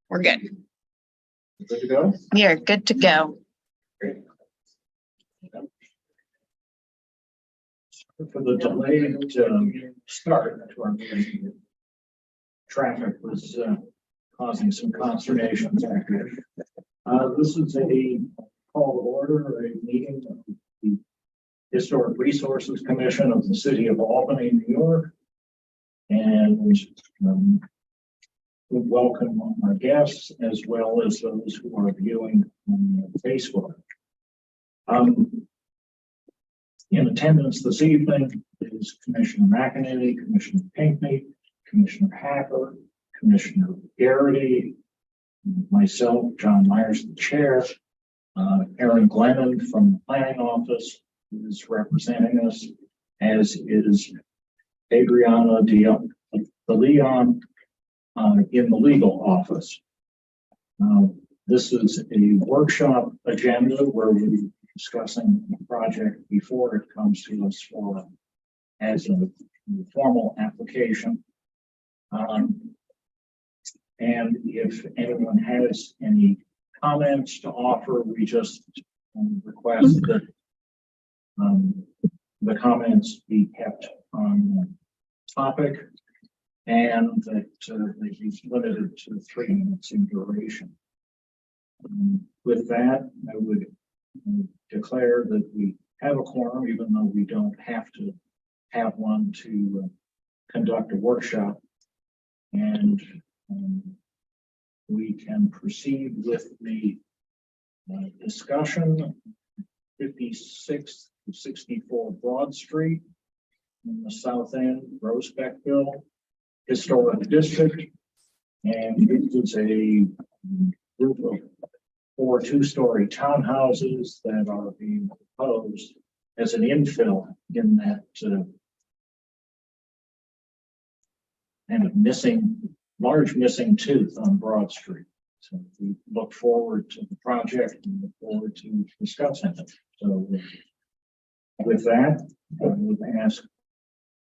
We're good. Good to go? We are good to go. Great. For the delayed start to our meeting, traffic was causing some consternation back here. This is a call to order, a meeting of the Historic Resources Commission of the City of Albany, New York. And we welcome our guests as well as those who are viewing on Facebook. In attendance this evening is Commissioner McEnany, Commissioner Pinckney, Commissioner Hacker, Commissioner Garrity, myself, John Myers, the chair, Aaron Glennon from the planning office is representing us, as is Adriana de Leon in the legal office. This is a workshop agenda where we'll be discussing the project before it comes to us for as a formal application. And if anyone has any comments to offer, we just request that the comments be kept on topic and that they be limited to 3 minutes in duration. With that, I would declare that we have a quorum, even though we don't have to have one to conduct a workshop, and we can proceed with the discussion. 56 to 64 Broad Street in the South End, Rosebeckville Historic District, and it is a group of 4 two-story townhouses that are being proposed as an infill in that kind of large missing tooth on Broad Street. So we look forward to the project and look forward to discussing it. So with that, I would ask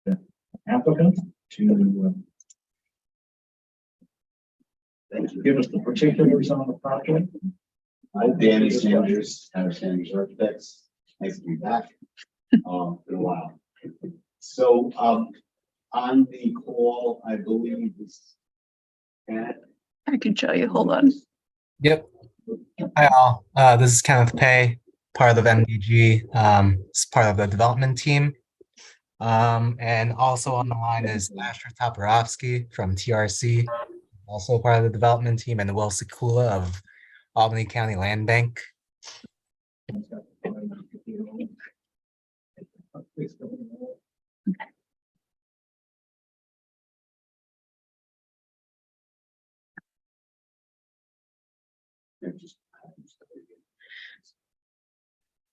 the applicant to give us the particulars on the project. I'm Danny Sanders, Sanders Architects. Nice to be back. Been a while. So on the call, I believe this Kenneth. I can show you. Hold on. Yep. Hi all. This is Kenneth Pay, part of MDG. It's part of the development team. And also on the line is Asher Toporowski from TRC, also part of the development team, and Will Sekula of Albany County Land Bank.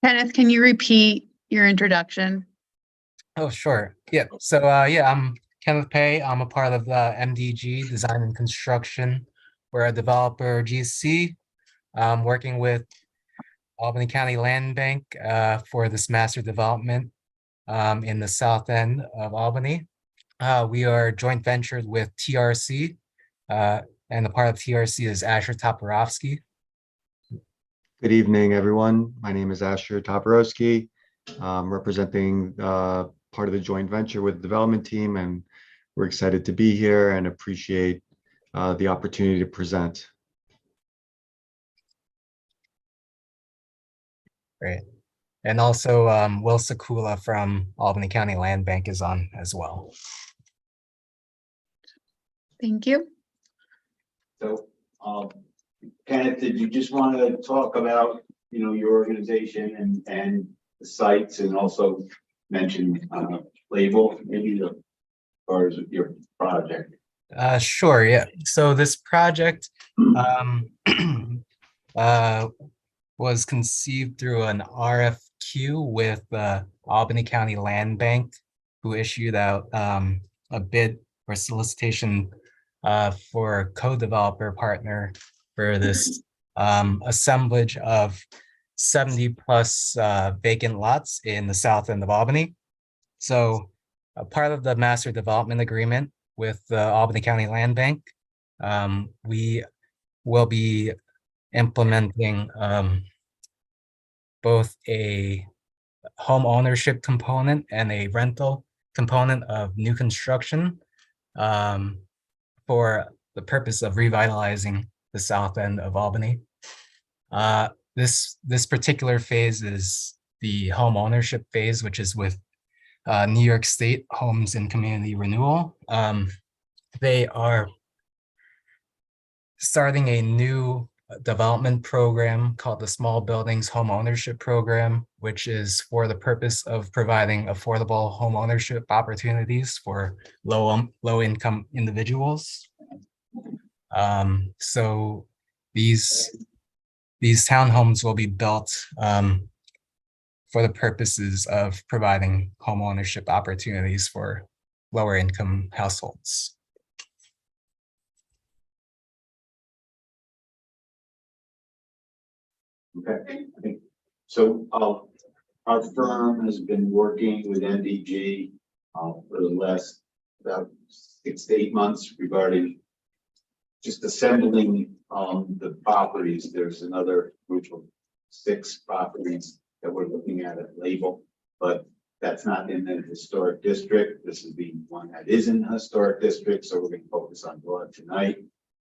Kenneth, can you repeat your introduction? Oh, sure. Yeah. So I'm Kenneth Pay. I'm a part of MDG, Design and Construction. We're a developer GC, working with Albany County Land Bank for this master development in the south end of Albany. We are joint ventured with TRC, and the part of TRC is Asher Toporowski. Good evening, everyone. My name is Asher Toporowski. I'm representing part of the joint venture with the development team, and we're excited to be here and appreciate the opportunity to present. Great. And also Will Sekula from Albany County Land Bank is on as well. Thank you. So Kenneth, did you just want to talk about your organization and the sites, and also mention label maybe as far as your project? Sure, yeah. So this project was conceived through an RFQ with the Albany County Land Bank, who issued out a bid or solicitation for a co-developer partner for this assemblage of 70 plus vacant lots in the south end of Albany. So a part of the master development agreement with the Albany County Land Bank, we will be implementing both a home ownership component and a rental component of new construction for the purpose of revitalizing the south end of Albany. This particular phase is the home ownership phase, which is with New York State Homes and Community Renewal. They are starting a new development program called the Small Buildings Home Ownership Program, which is for the purpose of providing affordable home ownership opportunities for low-income individuals. So these townhomes will be built for the purposes of providing home ownership opportunities for lower income households. Okay, I think, so our firm has been working with MDG for the last about 6 to 8 months regarding just assembling the properties. There's another group of 6 properties that we're looking at label, but that's not in the historic district. This is the one that is in the historic district, so we're going to focus on Broad tonight.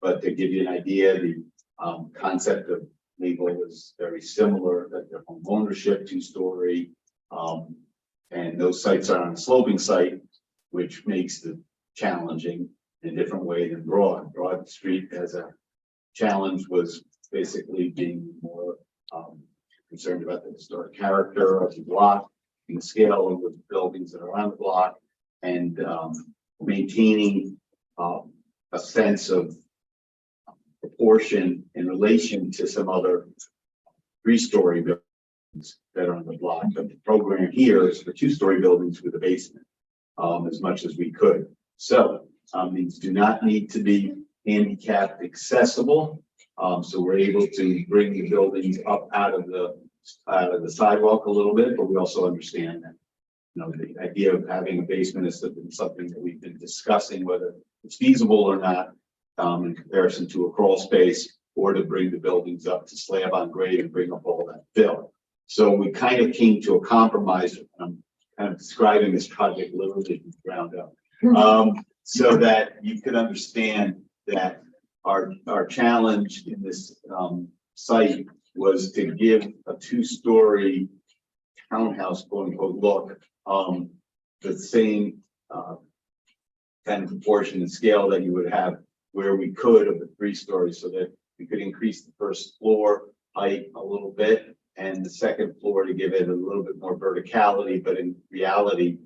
But to give you an idea, the concept of label is very similar, that they're home ownership, 2-story, and those sites are on a sloping site, which makes the challenging in a different way than Broad. Broad Street as a challenge was basically being more concerned about the historic character of the block and the scale of the buildings that are on the block, and maintaining a sense of proportion in relation to some other 3-story buildings that are on the block. But the program here is for 2-story buildings with a basement, as much as we could. So these do not need to be handicap accessible. So we're able to bring the buildings up out of the sidewalk a little bit, but we also understand that, you know, the idea of having a basement is something that we've been discussing, whether it's feasible or not, in comparison to a crawl space, or to bring the buildings up to slab on grade and bring up all that fill. So we kind of came to a compromise. I'm kind of describing this project literally from the ground up, so that you could understand that our challenge in this site was to give a 2-story townhouse, quote unquote, look the same kind of proportion and scale that you would have where we could of the 3-story, so that we could increase the first floor height a little bit and the second floor to give it a little bit more verticality. But in reality,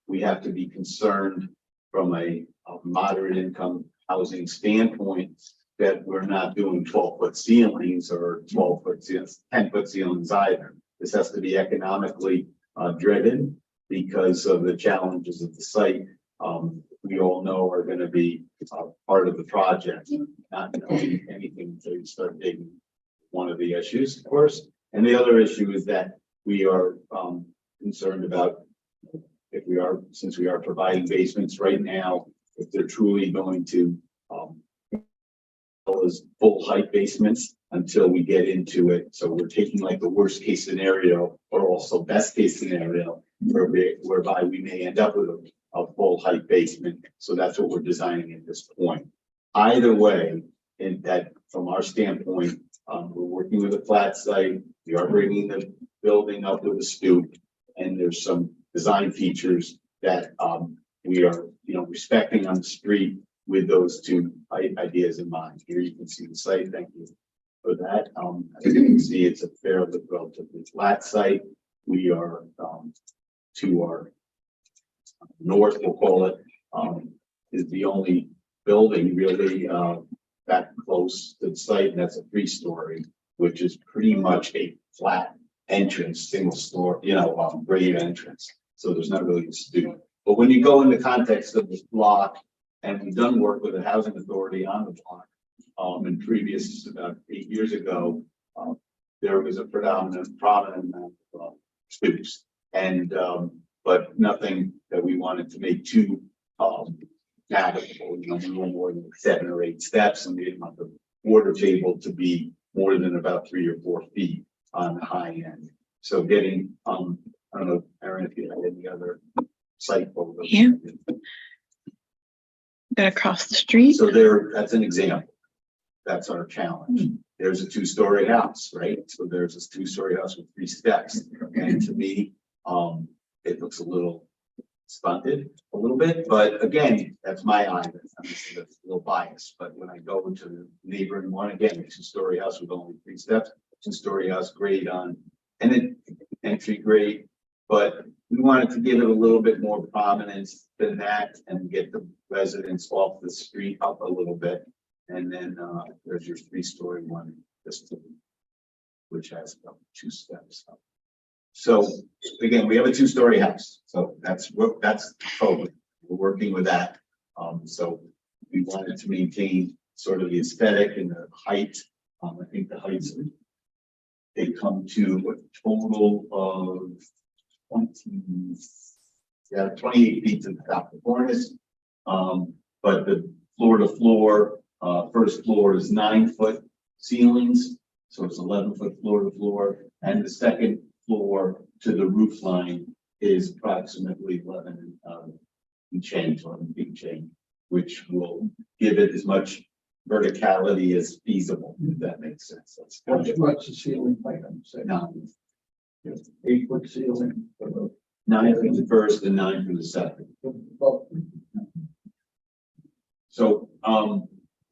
we have to be concerned from a moderate income housing standpoint that we're not doing 12-foot ceilings or 12-foot ceilings, 10-foot ceilings either. This has to be economically driven because of the challenges of the site. We all know are going to be part of the project, not knowing anything until you start digging. One of the issues, of course, and the other issue is that we are concerned about since we are providing basements right now, if they're truly going to as full height basements until we get into it. So we're taking like the worst case scenario, or also best case scenario, whereby we may end up with a full height basement. So that's what we're designing at this point. Either way, in that from our standpoint, we're working with a flat site. We are bringing the building up with a stoop, and there's some design features that we are, respecting on the street with those 2 ideas in mind. Here you can see the site. Thank you for that. As you can see, it's a fairly relatively flat site. We are to our north, we'll call it, is the only building really that close to the site, and that's a 3-story, which is pretty much a flat entrance, single story, grade entrance. So there's not really a stoop. But when you go in the context of this block, and we've done work with the housing authority on the block, in previous about 8 years ago, there was a prominent amount of stoops, and but nothing that we wanted to make too navigable. We were more than 7 or 8 steps, and we didn't want the quarter table to be more than about 3 or 4 feet on the high end. So getting, I don't know, Aaron, if you have any other site photos. Yeah. Got across the street. So that's an example. That's our challenge. There's a 2-story house, right? So there's this 2-story house with 3 steps. And to me, it looks a little stunted a little bit, but again, that's my eye. That's a little biased. But when I go into the neighboring one, again, a 2-story house with only 3 steps, 2-story house grade on, and then entry grade. But we wanted to give it a little bit more prominence than that and get the residents off the street up a little bit. And then there's your 3-story one, which has about 2 steps up. So again, we have a 2-story house. So that's totally, we're working with that. So we wanted to maintain sort of the aesthetic and the height. I think the heights, they come to a total of 28 feet to the top of the cornice. But the floor to floor, first floor is 9-foot ceilings. So it's 11-foot floor to floor. And the second floor to the roof line is approximately 11 feet and change, which will give it as much verticality as feasible, if that makes sense. That's What's the ceiling height on the second? 8-foot ceiling. 9 for the first and 9 for the second. So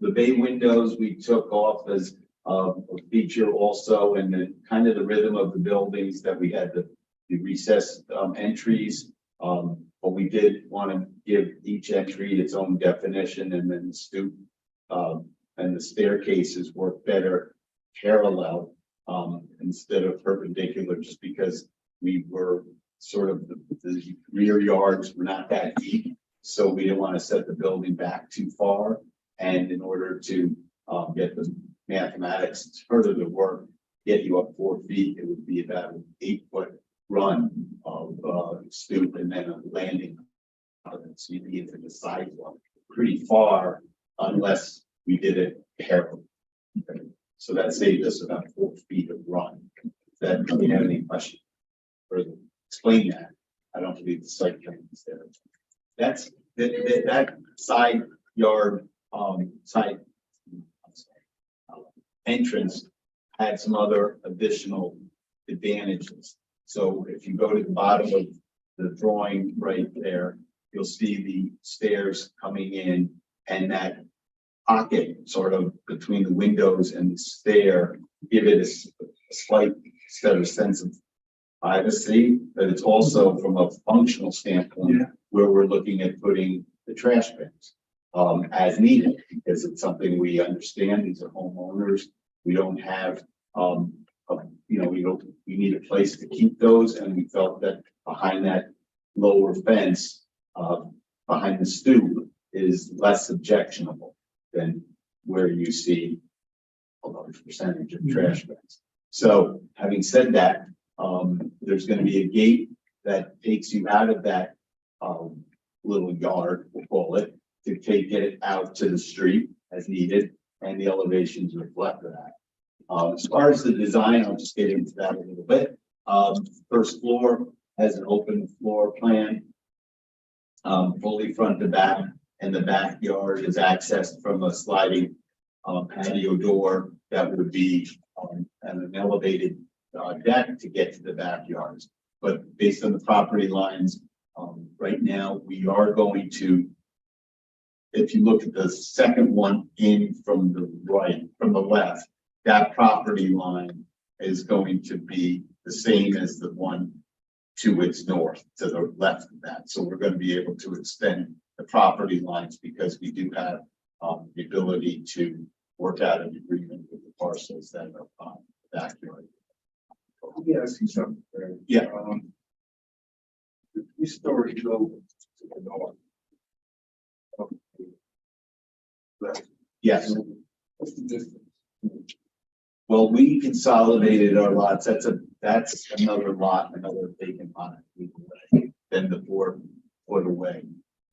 the bay windows we took off as a feature also, and the kind of the rhythm of the buildings that we had the recessed entries. But we did want to give each entry its own definition, and then the stoop and the staircases work better parallel instead of perpendicular, just because we were sort of the rear yards were not that deep, so we didn't want to set the building back too far. And in order to get the mathematics further to work, get you up 4 feet, it would be about an 8-foot run of stoop and then a landing. So you'd be into the sidewalk pretty far unless we did it parallel. Okay. So that saved us about 4 feet of run. That, do you have any questions? Further explain that. I don't believe the site plan is there. That's that side yard side entrance had some other additional advantages. So if you go to the bottom of the drawing right there, you'll see the stairs coming in, and that pocket sort of between the windows and the stair give it a slight sense of privacy, but it's also from a functional standpoint where we're looking at putting the trash bins as needed, because it's something we understand. These are homeowners. We don't have, we need a place to keep those, and we felt that behind that lower fence, behind the stoop, is less objectionable than where you see a large percentage of trash bins. So having said that, there's going to be a gate that takes you out of that little yard, we'll call it, to get it out to the street as needed, and the elevations reflect that. As far as the design, I'll just get into that a little bit. First floor has an open floor plan, fully front to back, and the backyard is accessed from a sliding patio door that would be an elevated deck to get to the backyards. But based on the property lines, right now we are going to, if you look at the second one in from the right, from the left, that property line is going to be the same as the one to its north, to the left of that. So we're going to be able to extend the property lines because we do have the ability to work out an agreement with the parcels that are on the backyard. Yeah, I see something there. Yeah. The 3-story building to the north. Yes. What's the distance? Well, we consolidated our lots. That's another lot, another vacant lot than the 4 foot away.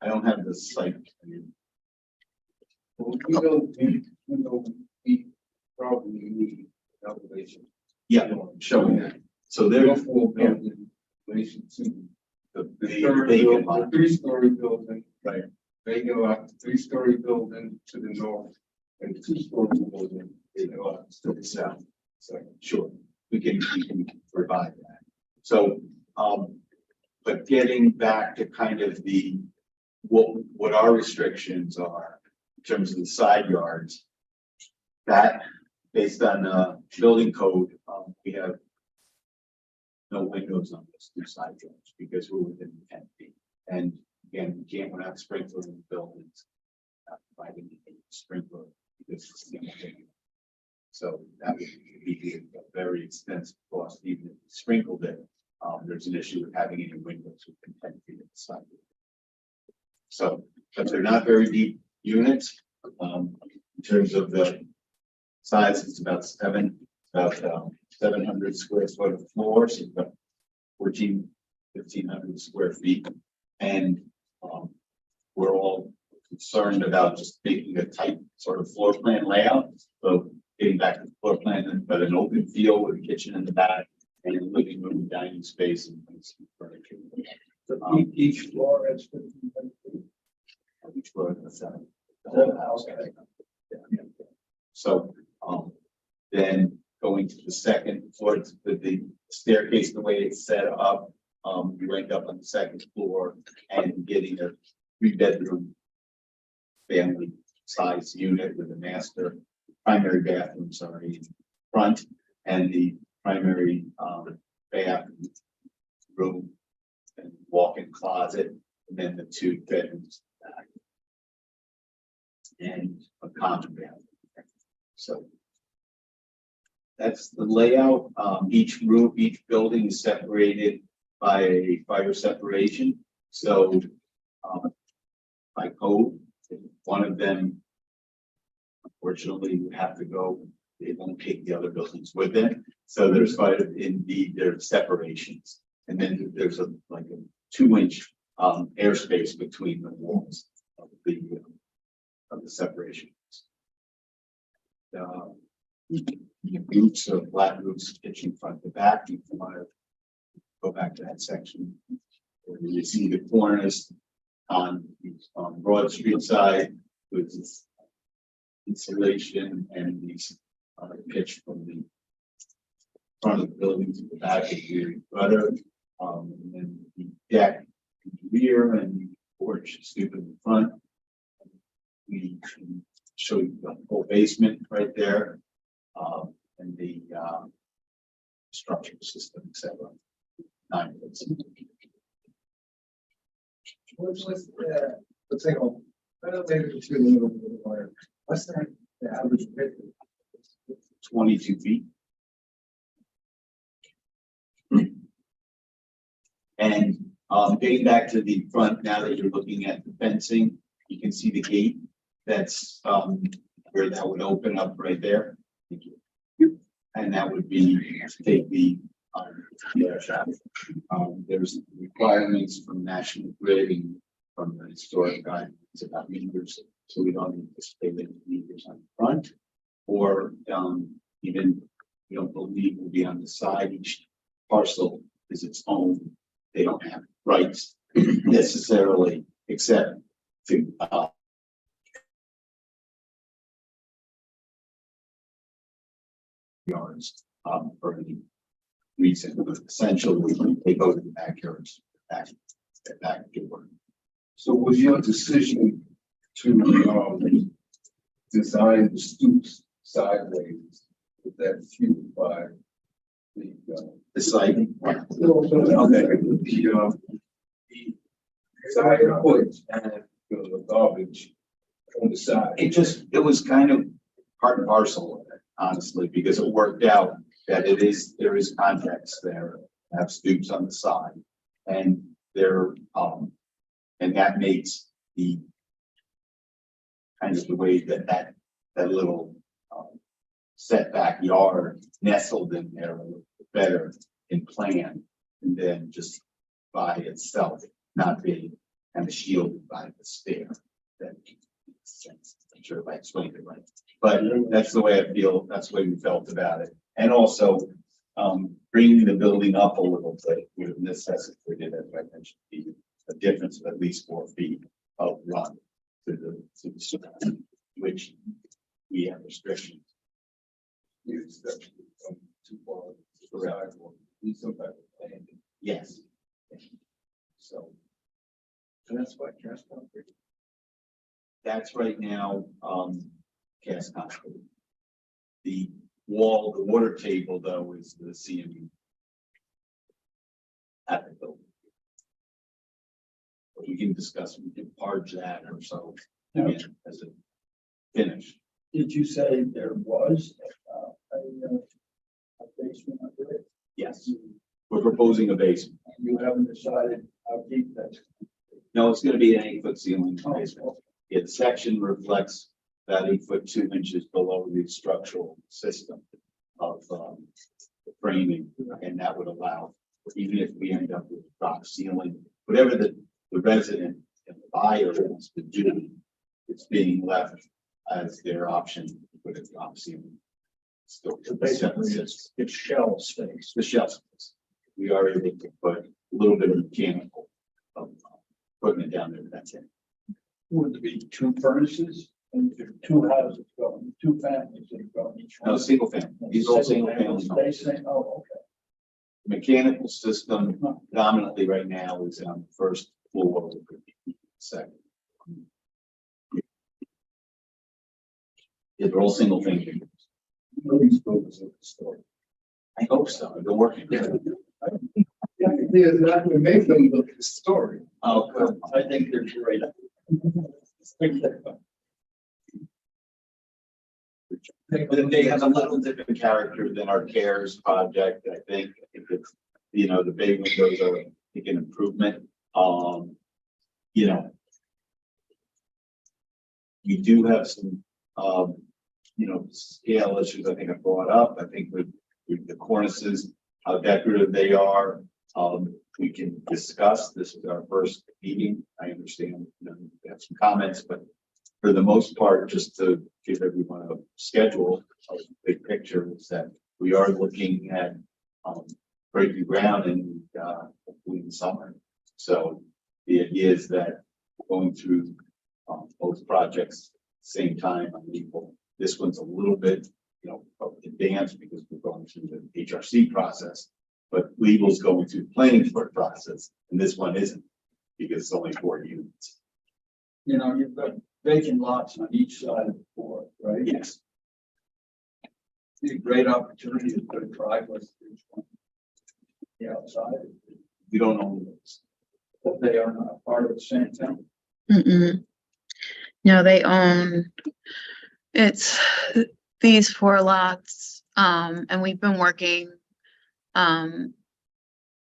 I don't have the site. Well, we know Yeah, showing that. So there's Full building in relation to the third vacant building, lot. the 3-story building. Right. Vacant lot, 3-story building to the north, and 2-story building to the west. To the south. So, sure, we can provide that. So, but getting back to kind of the, what our restrictions are in terms of the side yards. That, based on, building code, we have no windows on those 2 side yards because we're within 10 feet. And again, we can't, we're not sprinklers in the buildings, not providing a sprinkler because it's single family. So that would be a very expensive cost, even if we sprinkled it. There's an issue with having any windows within 10 feet of the side. So, but they're not very deep units. In terms of the size, it's about 700 square foot of floor, so about 1,500 square feet. And we're all concerned about just making a tight sort of floor plan layout. So getting back to the floor plan, but an open field with a kitchen in the back and a living room and dining space and some furniture. Each floor has 1,500 feet. Each floor has the whole house. Yeah. So then going to the second floor, the staircase, the way it's set up, you end up on the second floor and getting a 3-bedroom family size unit with a master primary bathroom, in front, and the primary bath room and walk-in closet, and then the 2 bedrooms back. And a common bathroom. So that's the layout. Each room, each building is separated by a fire separation. So by code, if one of them unfortunately would have to go, they won't take the other buildings with them. So there's indeed there's separations. And then there's a 2-inch airspace between the walls of the separations. Roofs are flat roofs, kitchen front to back. You can want to go back to that section where you see the cornice on Broad Street side with this insulation and these pitch from the front of the building to the back of the gutter, and then the deck in the rear and the porch stoop in the front. We can show you the whole basement right there, and the structural system, etc. 9 foot. Let's take a, I don't think it's too little bit of wire. What's the average width? 22 feet. And getting back to the front, now that you're looking at the fencing, you can see the gate. That's where that would open up right there. Thank you. And that would be take the there's requirements from National Grid and from the historic guide. It's about meters, so we don't anticipate any meters on the front, or even we don't believe will be on the side. Each parcel is its own. They don't have rights necessarily, except to yards for any reason, but essentially they go to the backyards, back door. So was your decision to design the stoops sideways, was that fueled by The siding, okay, the side porch and the garbage on the side? it was kind of part and parcel of it, honestly, because it worked out that there is context there, have stoops on the side, and there and that makes the kind of the way that little setback yard nestled in there a little bit better in plan, and then just by itself not being kind of shielded by the stair. That makes sense. I'm sure if I explained it right, but that's the way I feel. That's the way we felt about it. And also, bringing the building up a little bit would have necessitated, as I mentioned, a difference of at least 4 feet of run to the surrounding, which we have restrictions. Use that too far to the side or do some type of landing. Yes. So And that's why cast concrete. that's right now, cast concrete. The wall, the water table though is the CMU. At the building. But we can discuss, we can parge that or so, again, as a finish. Did you say there was a basement under it? Yes, we're proposing a basement. You haven't decided how deep that's. No, it's gonna be an 8-foot ceiling Oh, basement. Yeah, the section reflects about 8 foot 2 inches below the structural system of the framing, and that would allow, even if we end up with drop ceiling, whatever the resident and the buyer wants to do, it's being left as their option to put a drop ceiling. Still, So basically, it's shell space. the shell space. We are able to put a little bit of mechanical equipment down there, but that's it. Would there be 2 furnaces and there are 2 houses going, 2 families that are going each one? No, single family. These are all single family. They say, oh, okay. Mechanical system dominantly right now is on the first floor, second. Yeah, they're all single family. Nobody's focused on the story. I hope so. They're working. Yeah, it's not going to make them look historic. Oh, good. I think they're great. They have a little different character than our CARES project, I think. I think it's, you know, the big windows are, I think, an improvement. You know, we do have some, you know, scale issues I think I brought up. I think with the cornices, how decorative they are. We can discuss. This is our first meeting. I understand, you know, we have some comments, but for the most part, just to give everyone a schedule, a big picture is that we are looking at breaking ground in hopefully in the summer. So the idea is that going through both projects at the same time on equal. This one's a little bit, you know, advanced because we're going through the HRC process, but legal's going through the planning board process, and this one isn't because it's only 4 units. You know, you've got vacant lots on each side of the board, right? Yes. It's a great opportunity to put a driveway through each one. The outside, We don't own those. but they are not part of the same town. Mm-mm. No, they own, it's these 4 lots, and we've been working,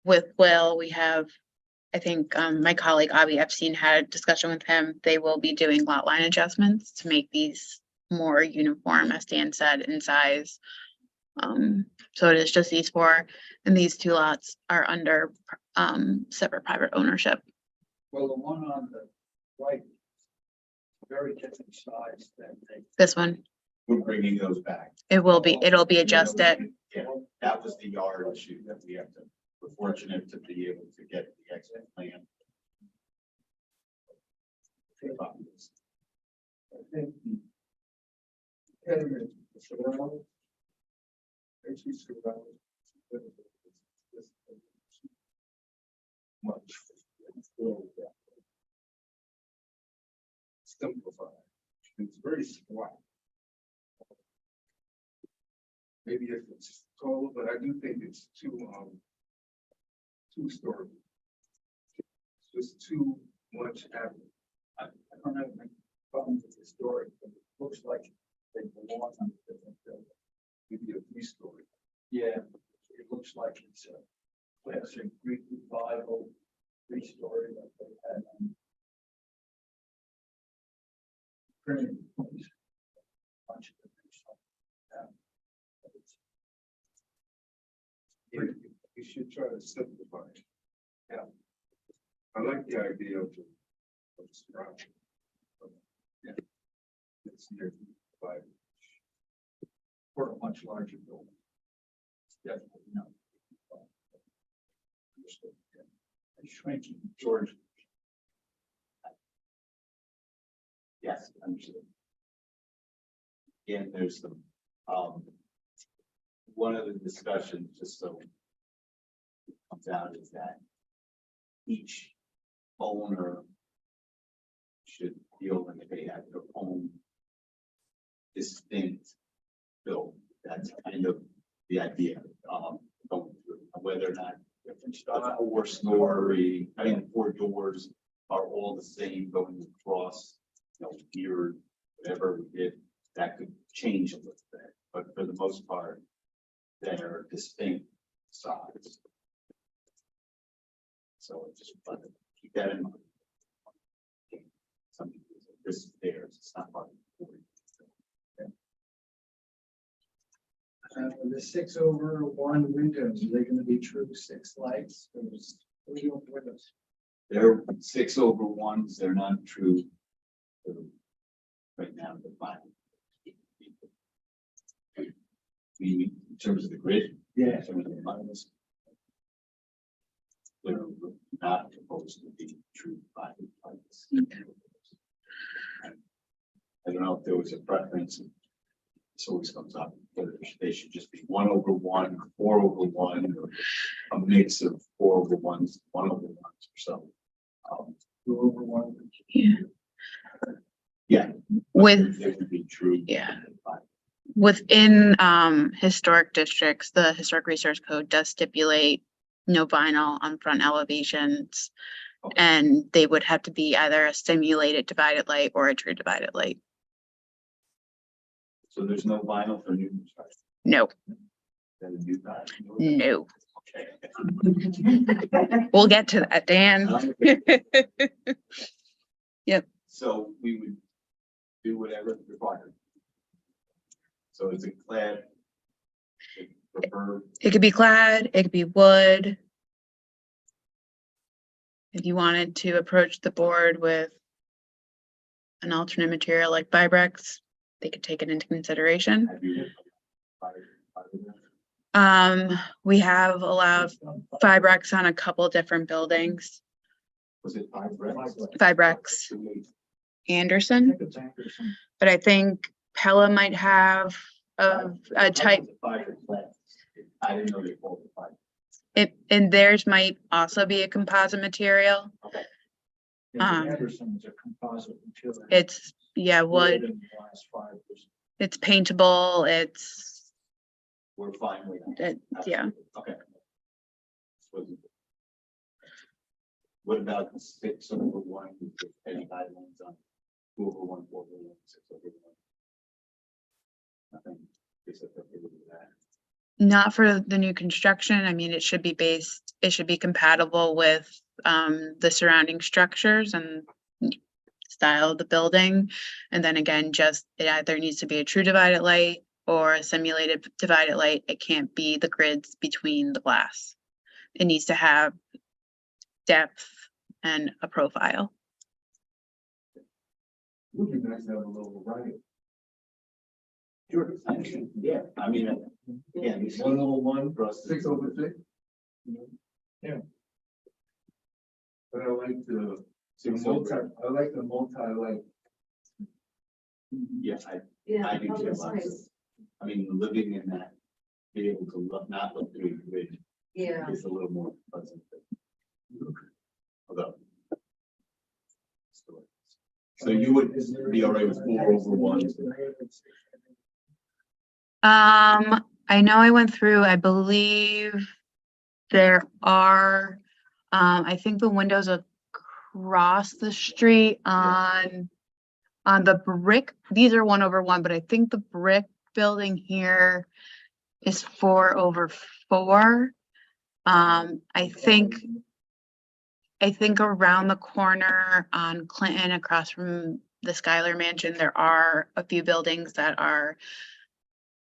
with Will. We have, I think, my colleague Avi Epstein had a discussion with him. They will be doing lot line adjustments to make these more uniform, as Dan said, in size. So it is just these 4, and these 2 lots are under, separate private ownership. Well, the one on the right, very different size than they. This one, We're bringing those back. it'll be adjusted. Yeah, that was the yard issue that we have to, we're fortunate to be able to get the exit plan. I think the tenement, the surround, actually surround. Much. Simplified. It's very flat. Maybe if it's taller, but I do think it's too story. It's just too much happening. I don't have any problem with the story, but it looks like they belong on a different building. Maybe a 3-story. Yeah, it looks like it's a classic Greek revival 3-story that they had on printing place. Bunch of different stuff. We should try to simplify it. Yeah. I like the idea of the structure. Yeah. It's near by. For a much larger building. definitely no. Understood. Shrinking. George. Yes, understood. Again, there's some, one of the discussions, just so it comes out, is that each owner should feel like they have their own distinct build. That's kind of the idea, going through, whether or not different style or story, I mean, 4 doors are all the same going across, here, whatever we did, that could change a little bit, but for the most part, they're distinct sides. So I just want to keep that in mind. Some people say, this is theirs, it's not part of the board. The 6/1 windows, are they gonna be true 6 lights? Or is- what are you doing with windows? They're 6/1s, they're not true. Right now, the final. In terms of the grid. Yeah. In terms of the minus. They're not supposed to be true final lights. I don't know if there was a preference. This always comes up, whether they should just be 1/1, 4/1, or a mix of 4/1s, 1/1s or so. 2/1. Yeah. Yeah. With, They would be true. yeah. Within historic districts, the Historic Resource Code does stipulate no vinyl on front elevations. Okay. And they would have to be either a simulated divided light or a true divided light. So there's no vinyl for new construction, No, then the new vinyl? no. Okay. We'll get to that, Dan. So we would do whatever required. So is it clad? Prefer, It could be clad, it could be wood. If you wanted to approach the board with an alternate material like Vibrex, they could take it into consideration. have you? Fiberglass? We have allowed Vibrex on a couple different buildings. Was it Vibrex? Vibrex Anderson, It's Anderson. but I think Pella might have a type, Fiberglass. I didn't know they called it fiber. and theirs might also be a composite material. Okay. Anderson is a composite material. It's, yeah, wood, and glass fibers. it's paintable, it's, We're fine with that. yeah. Okay. What about the 6/1? Any guidelines on 2/1, 4/1, 6/1? Nothing. Except that they would do that. Not for the new construction. I mean, it should be compatible with the surrounding structures and style of the building. And then again, just it either needs to be a true divided light or a simulated divided light. It can't be the grids between the glass. It needs to have depth and a profile. Would be nice to have a little variety. Sure. Yeah, I mean, yeah, we 1/1, for us. 6/6. Yeah. But I like the Six multi, over. I like the multi-light. Yes, I Yeah. do feel like, I mean, living in that, be able to look, not look through the grid Yeah. is a little more pleasant. Although. So you would be all right with 4/1? I know I went through, I believe there are, I think the windows across the street on the brick, these are 1/1, but I think the brick building here is 4/4. I think around the corner on Clinton, across from the Schuyler Mansion, there are a few buildings that are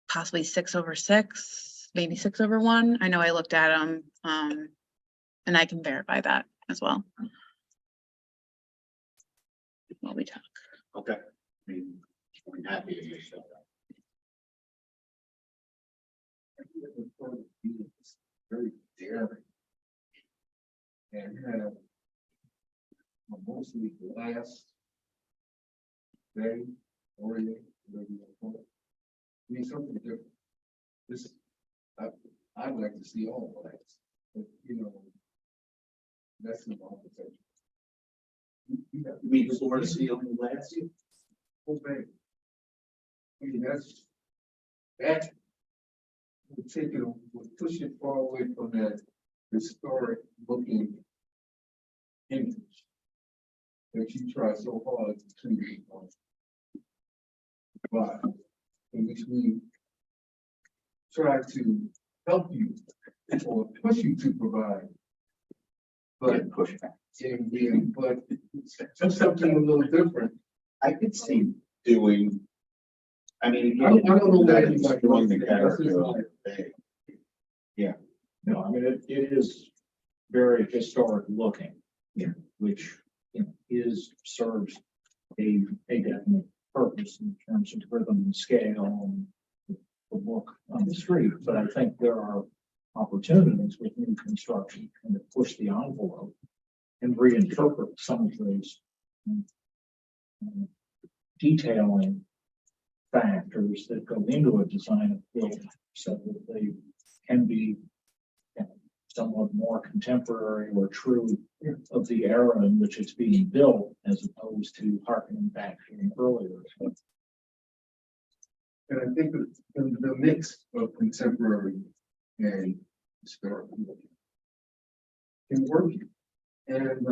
possibly 6/6, maybe 6/1. I know I looked at them, and I can verify that as well. While we talk. Okay. I mean, I'm happy to make that. very daring. And you have a mostly glass thing, oriented, whatever you want to call it. I mean, something different. This, I'd like to see all glass, but you know, that's the architecture. You mean floor to ceiling glass? Oh, baby. I mean, that would take it, would push it far away from that historic looking image that you try so hard to provide, in which we try to help you or push you to provide. But Push back. yeah, but just something a little different. I could see doing, I mean, I don't know that where is you might strong the go. character of the thing. No, I mean, it is very historic looking. Yeah. Which, serves a definite purpose in terms of rhythm and scale and the look on the street. But I think there are opportunities with new construction kind of push the envelope and reinterpret some of those detailing factors that go into a design of building so that they can be somewhat more contemporary or true of the era in which it's being built, as opposed to harkening back to an earlier. And I think the mix of contemporary and historical can work. And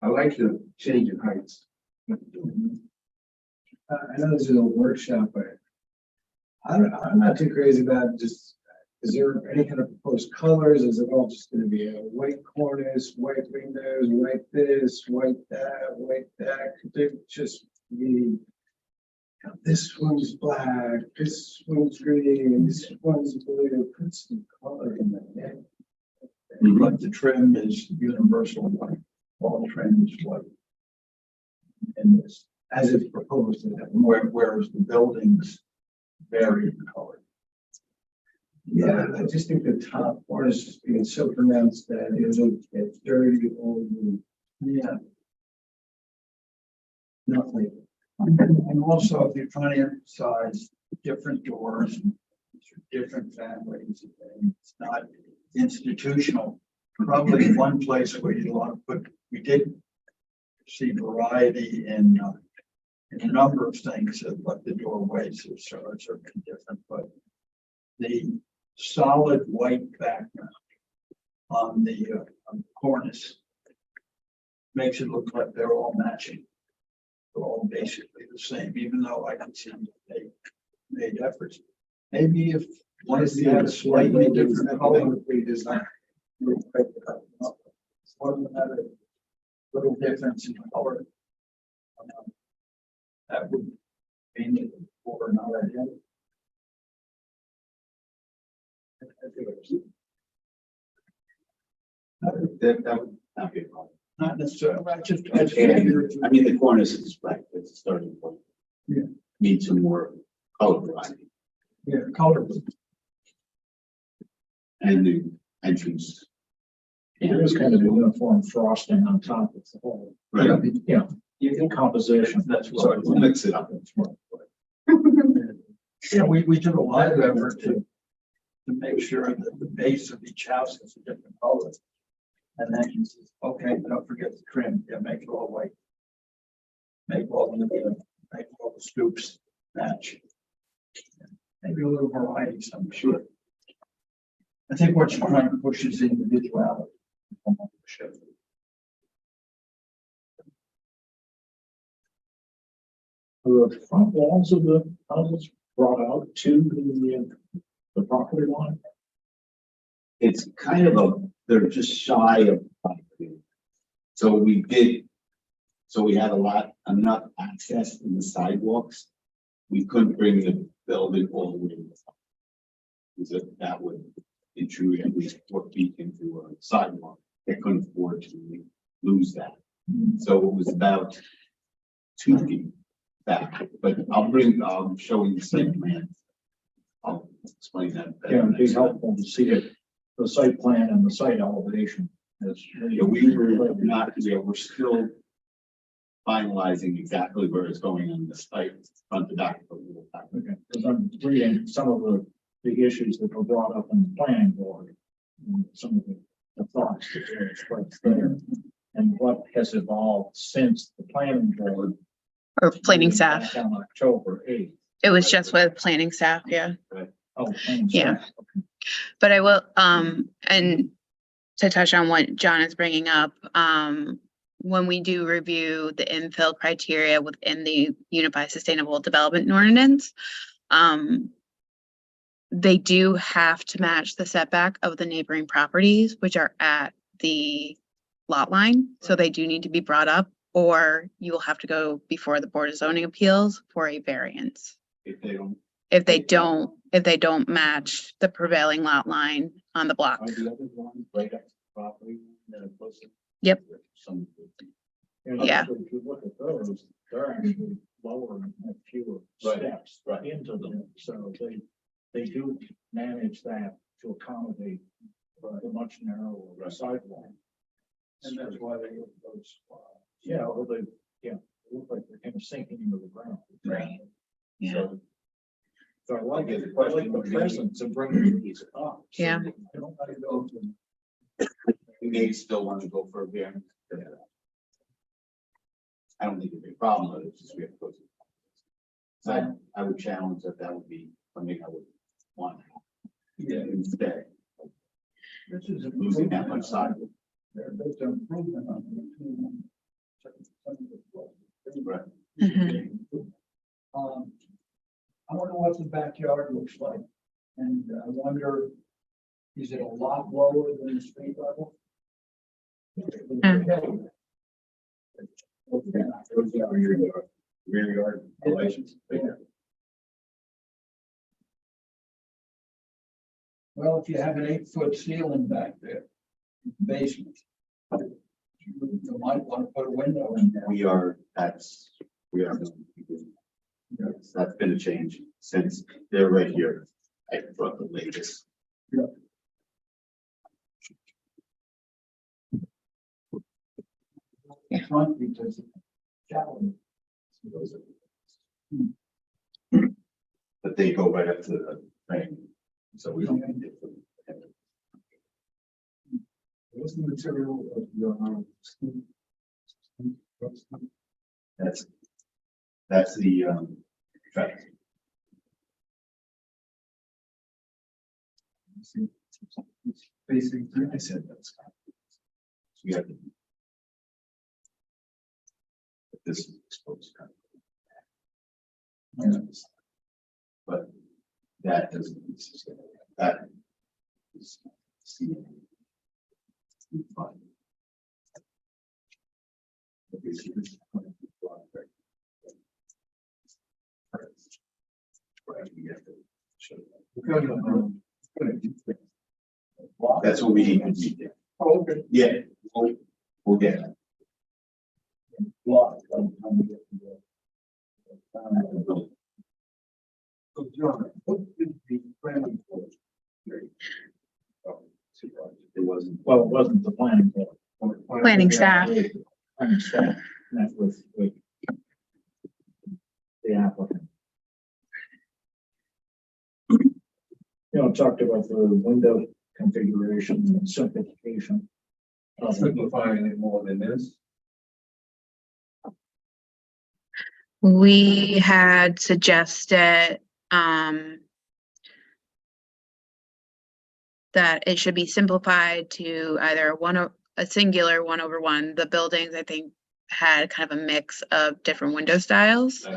I like the change in heights. I know this is a workshop, but I'm not too crazy about just, is there any kind of proposed colors? Is it all just gonna be a white cornice, white windows, white this, white that? Could they just be, this one's black, this one's green, this one's blue, put some color in that. But the trim is universal white, all trim is white. And this, As it's proposed in that. whereas the buildings vary in color. Yeah, I just think the top part is just being so pronounced that it's dirty, old. Yeah. Nothing. And also, if you're trying to emphasize different doors, different families, and it's not institutional, probably one place where you want to put, we did see variety in a number of things, like the doorways are certainly different, but the solid white background on the cornice makes it look like they're all matching. They're all basically the same, even though I can see they made efforts. Maybe if one of you had a slightly different color redesign. One of them had a little difference in color. That would mean it for another idea. That would not be a problem. Not necessarily, I just I mean, the cornice is black, that's a starting point. Yeah. Need some more color variety yeah, color. and the entrance. It is kind of a uniform frosting on top of the whole. Right. In composition, That's So what. we'll mix it up. Yeah, we did a lot of effort to make sure that the base of each house is a different color. And then he says, okay, don't forget the trim, yeah, make it all white. Make all the scoops match. Maybe a little variety, so I'm sure. I think what you're trying to push is individuality. The front walls of the houses brought out to the property line. It's kind of they're just shy of property. So we had enough access in the sidewalks. We couldn't bring the building all the way to the top. Because that would intrude at least 4 feet into a sidewalk. They couldn't afford to lose that. So it was about 2 feet back, but I'll show you the site plan. I'll explain that. better Yeah, it'd be next time. helpful to see it, the site plan and the site elevation. Yeah, we're still finalizing exactly where it's going on the site, front to back. Okay, because I'm reading some of the issues that were brought up in the planning board. And some of the thoughts that were expressed there. And what has evolved since the planning board. Or planning meeting staff. back On October 8th. It was just with planning staff, yeah. Oh, planning Yeah. staff. But I will, and to touch on what John is bringing up, when we do review the infill criteria within the Unified Sustainable Development Ordinance, they do have to match the setback of the neighboring properties, which are at the lot line. So they do need to be brought up, or you will have to go before the Board of Zoning Appeals for a variance. If they don't. If they don't match the prevailing lot line on the block. Are the other ones right up to the property? that are closer? Yep. Some. And Yeah. actually, if you look at those, they're actually lower and have fewer Right, steps right. into them. So they do manage that to accommodate the much narrower sidewalk. And that's why they look those. Yeah, or they look like they're kind of sinking into the ground. Right. Yeah. So I like it, The I question like the would be- presence and bringing these up. So Yeah. I don't want to go to. We may still want to go for a variance. I don't think it'd be a problem, but it's just we have to go through. So I would challenge that would be something I would want. Yeah. Instead, This is a losing that much side. There's an improvement on the two. Right. Mhm. I wonder what the backyard looks like, and I wonder, is it a lot lower than the street level? Those are your rear yard elevations. Well, if you have an 8-foot ceiling back there, basement, you might want to put a window in there. We are. That's been a change since they're right here. I brought the latest. Front because it's shallow. But they go right up to the frame, so we don't need it. What's the material of your That's the track. Facing. I said that's. We have to. This is exposed. But that doesn't. That is. Fine. That's what we need to do. Okay. Yeah, we'll get it. So John, what is the planning for? It wasn't. Well, it wasn't the planning board. Planning staff. Planning staff met with the applicant. You know, talked about the window configuration and simplification. Simplifying it more than this. We had suggested, that it should be simplified to either a singular 1/1. The buildings, I think, had kind of a mix of different window styles.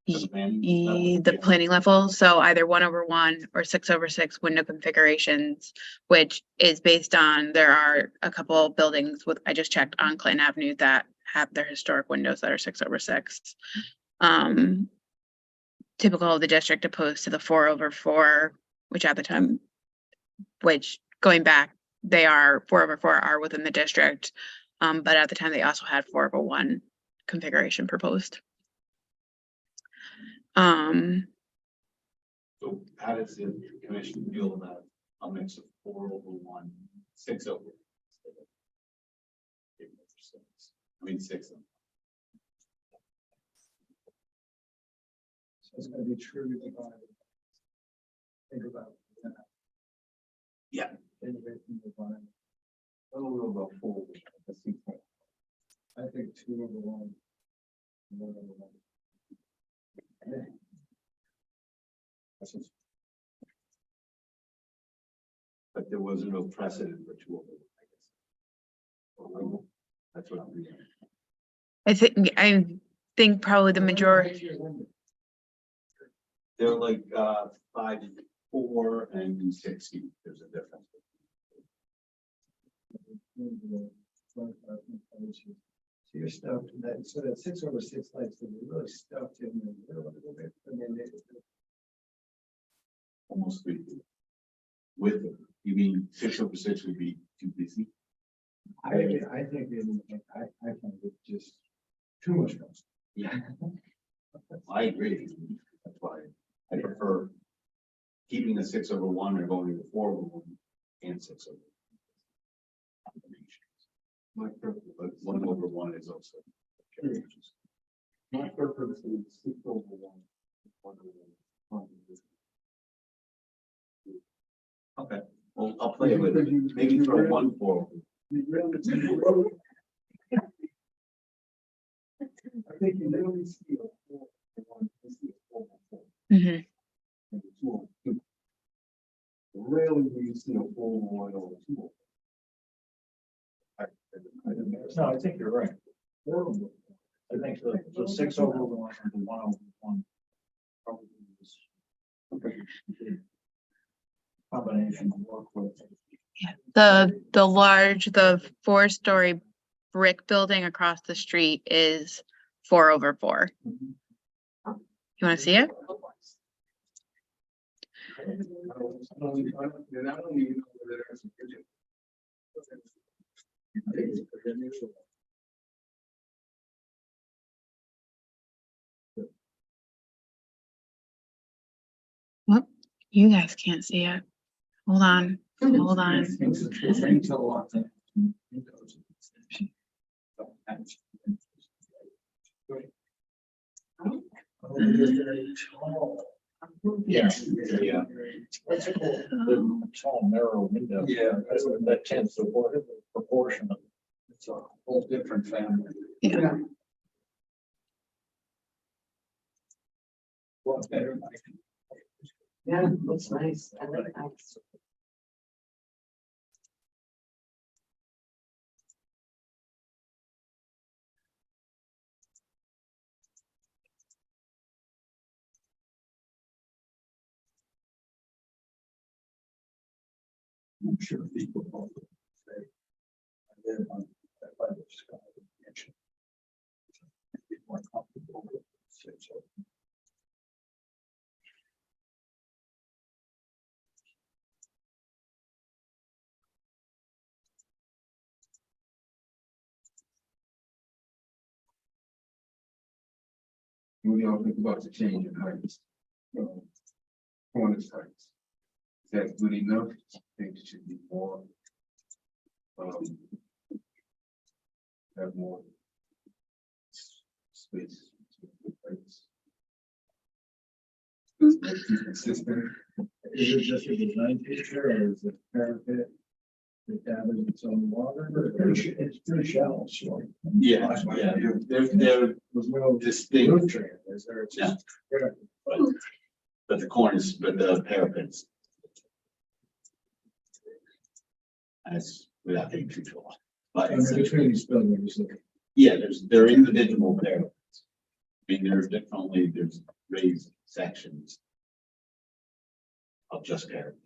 The planning level, so either 1/1 or 6/6 window configurations, which is based on, there are a couple buildings I just checked on Clinton Avenue that have their historic windows that are 6/6. Typical of the district opposed to the 4/4, which at the time, which going back, 4/4 are within the district. But at the time they also had 4/1 configuration proposed. So how does the commission feel about a mix of 4/1, 6/1? I mean, 6. So it's gonna be true divided. Think about that. Yeah. Innovation divided. I don't know about 4. I think 2/1. 1/1. Yeah. That's just- But there was no precedent for 2/1, I guess. Or, that's what I'm reading. I think probably the majority. They're like 5/4 and 60. There's a difference. So you're stuffed in that, so that 6/6 lights, they're really stuffed in the middle of it. I mean, Almost 3. With it. You mean 6/6 would be too busy? I think, I find it just too much fun. Yeah. I agree. That's why I prefer keeping the 6/1 or going to the 4/1 and 6/1. My preference, But 1/1 is also. my preference is 6/1. 1/1. Okay, well, I'll play with it. Maybe throw 1/4. I think you literally see a 4/1, you see a 4/4, Mhm. and a 2/2. Rarely do you see a 4/1 or a 2/1. No, I think you're right. I think the 6/1 and the 1/1. Probably is combination of work with. The 4-story brick building across the street is 4/4. You want to see it? I don't even know whether there's a picture. Whoop, you guys can't see it. Hold on, hold on. Yeah. Yeah. That's cool. The tall, narrow window. Yeah. That tends to work proportionate. It's a whole different family. Yeah. Well, better. Yeah, looks nice. I like that. I'm sure people will say. I live on that by the sky. Be more comfortable with it. So, we all think about the change in heights. Cornice heights. Is that good enough? I think it should be more. Have more. Space. Consistent. Is it just a design feature or is it parapet? That gathers its own water? It's pretty shallow, so. Yeah, they're There's no distinct, roof drain, is there? It's just- but the corners, but the parapets. That's without being too tall. But I mean, between these buildings. yeah, they're individual parapets. I mean, there's raised sections of just parapet.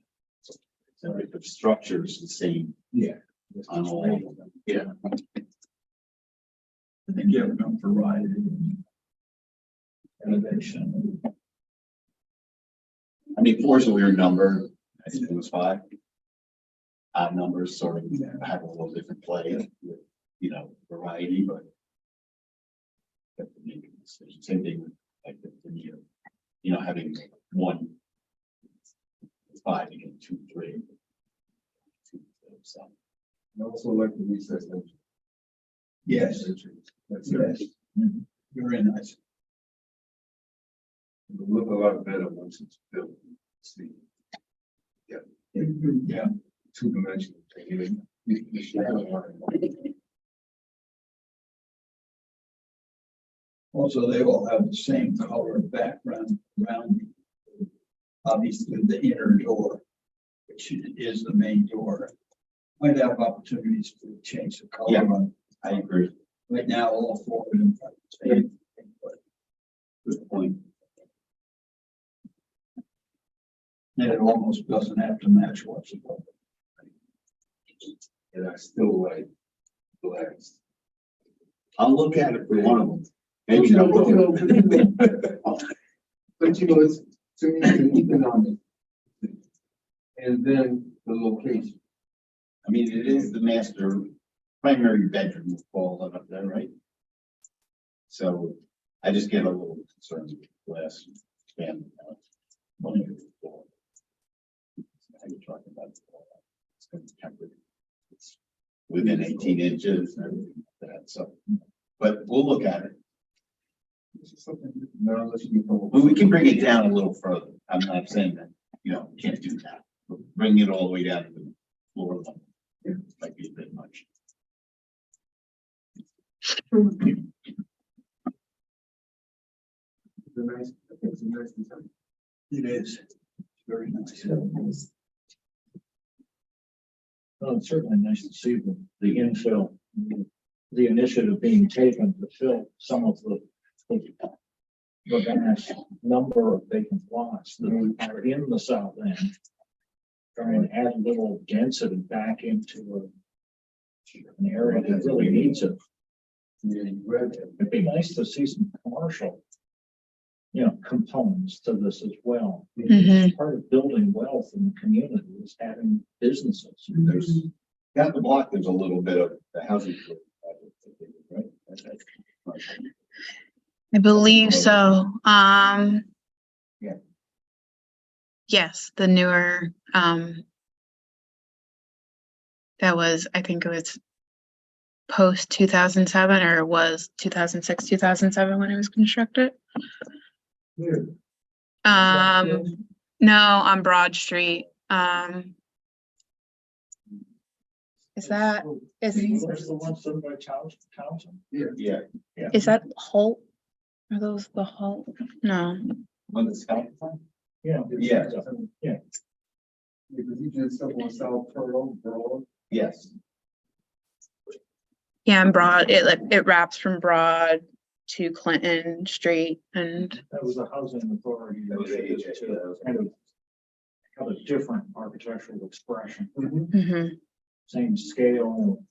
So the structure is the same Yeah. on all of them. Yeah. I think you have enough variety. Innovation. I mean, 4 is a weird number. I think it was 5. Odd numbers sort of have a little different play with, variety, but. Same thing with like the veneer. having one. Five, you get 2, 3. So, And also like the recess. Yes. That's Yes. it. Very nice. It'll look a lot better once it's built. See. Yeah. Yeah. Two-dimensional. Also, they all have the same color background around. Obviously, the inner door, which is the main door, might have opportunities to change the color Yeah. on. I agree. Right now, all four of them have the same. Good point. And it almost doesn't have to match what's above. And I still like blacks. I'll look at it for one of them. Maybe You know, not both. But you know, it's to me, it's economic. And then the location. I mean, it is the master primary bedroom of all up there, right? So I just get a little concerned with glass span. How you talking about? It's gonna be tempered. It's within 18 inches and everything like that, so, but we'll look at it. No, unless you go. Well, we can bring it down a little further. I'm not saying that, we can't do that. But bring it all the way down to the floor level. It might be a bit much. It's a nice, I think it's a nice design. It is very nice. Well, it's certainly nice to see the infill, the initiative being taken to fill some of the vast number of vacant lots that are in the south end. Trying to add a little density back into an area that really needs it. Yeah, you read it. It'd be nice to see some commercial, components to this as well. Mhm. Part of building wealth in the community is having businesses. There's, down the block, there's a little bit of the housing. Right? I believe so. Yeah. Yes, the newer, that was, I think it was post 2007, or it was 2006, 2007 when it was constructed. Here. No, on Broad Street. Is that, Where's the one done by Townsend? Yeah, is that Holt? Are those the Holt? No. on the sky. Yeah. Yeah. Yeah. Because you did some on South Pearl, Broad. Yes. Yeah, and Broad, it wraps from Broad to Clinton Street, and That was a housing authority. That was initiative AHA, to that was- kind of have a different architectural expression, mhm. same scale,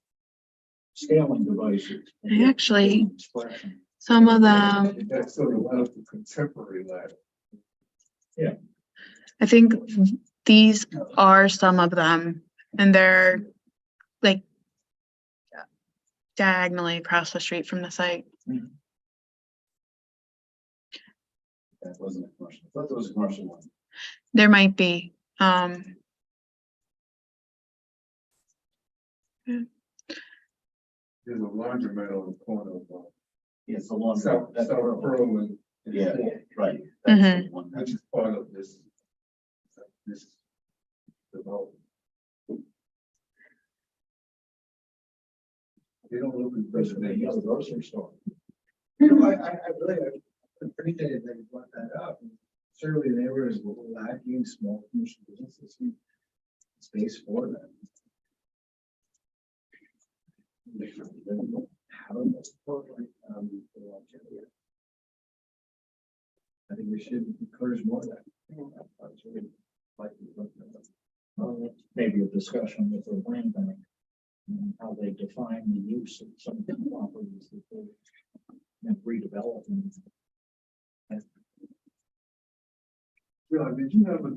scaling devices. I actually- Expression. Some of them, That's sort of one of the contemporary life. I think these are some of them, and they're like diagonally across the street from the site. That wasn't a commercial. I thought that was a commercial one. There might be, There's a laundromat on the corner of, Yes, the one. South Pearl and. Yeah, right. That's the one. Which is part of this. This. Development. They don't look as Versus good as the they other used to. grocery store. I really appreciated that you brought that up. Certainly, they were lacking small commercial businesses and space for them. How to support the longevity. I think we should encourage more of that. I was really like to look at that. Maybe a discussion with the land bank, how they define the use of some of the properties that they redevelopment. John, did you have a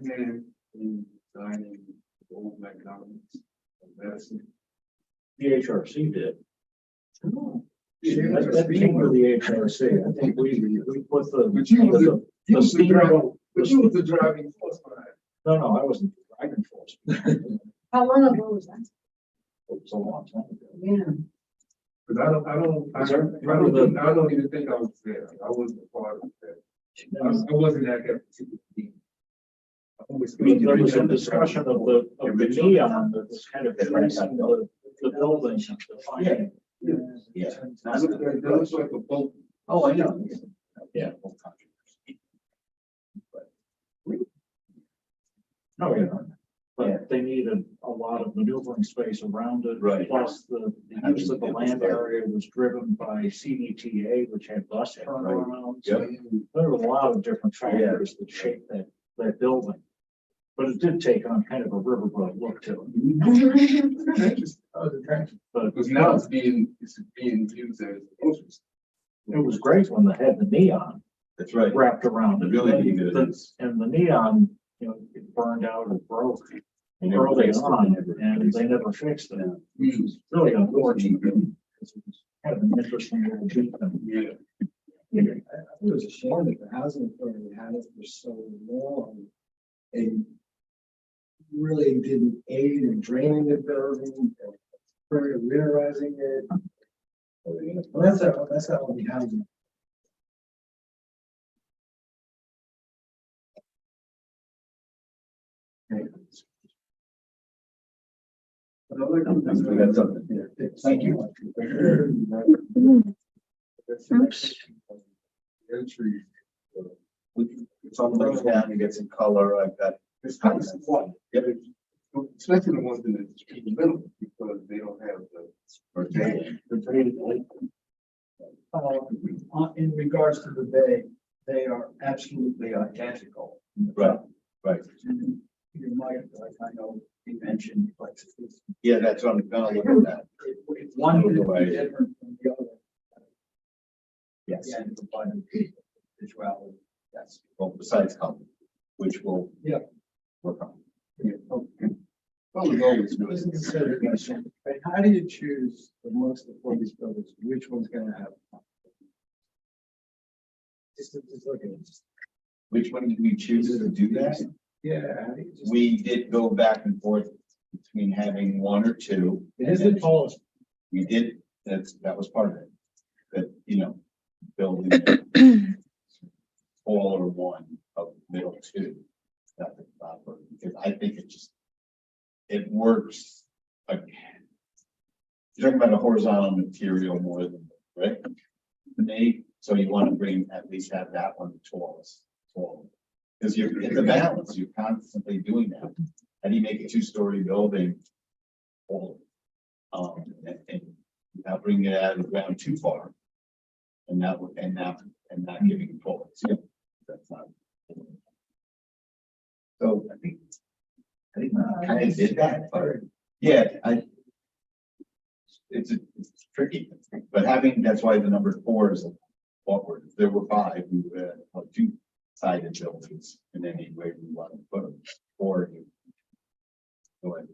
hand in designing the old McDonald's in Madison? The HRC did. Oh. That came with the HRC. I think we put But you was the You The was the steam driving, boat, but you was the driving force behind it. no, I wasn't driving force. It How long ago was that? was a long time ago. Yeah. Cause I don't even think I was there. I wasn't a part of that. I wasn't at that particular meeting. I always- There was a discussion of the neon that was kind of tracing the building. Yeah. Yeah. Yeah. That looks like a boat. Oh, I know. Yeah. Oh, yeah. But they needed a lot of maneuvering space around it. Right. Plus the use of the land area was driven by CDTA, which had bus turnarounds. Yep. There were a lot of different factors that shaped that building. But it did take on kind of a riverboat look to it. But Because now it's being used as. it was great when they had the neon That's right. wrapped around it. Really being good. And the neon, it burned out or broke They never early fixed it. on, and they never fixed it. Which was really unfortunate. Because it was kind of an interesting little beacon. Yeah. It was a shame that the housing authority had it for so long. And really didn't aid in draining the building, or further winterizing it. Well, that's not only housing. But I like what We got something. Yeah. Thank you. Oops. Entry. It's on the way down, you get some color, I've got. It's kind of one. Yep. Especially the ones in the middle, because they don't have In regards to the bay, they are absolutely identical. Right, right. And you might, like I know you mentioned, but it's, Yeah, that's what I'm gonna look at that. one would be different from the other. Yes. Yeah, and providing visuality, that's. Well, besides color, which will. Yeah. Work on. Well, the goal is Listen to the survey question, right? How do you choose amongst the four of these buildings, which one's gonna have? Just look at it. Which one did we choose to do that? Yeah. how do you just- We did go back and forth between having one or two. It is the tallest. We did, that was part of it. That, building all or one of middle two. That's the proper, because I think it works. Like, you're talking about a horizontal material more than, right? To me, so you want to at least have that one tall. Because you're in the balance, you're constantly doing that. How do you make a two-story building tall? And not bringing it out of the ground too far. And not giving it full. That's not. So I think we kind of did that, but yeah, it's tricky, but that's why the number 4 is awkward. If there were 5, we would have 2-sided buildings in any way we want to put them, or you go ahead.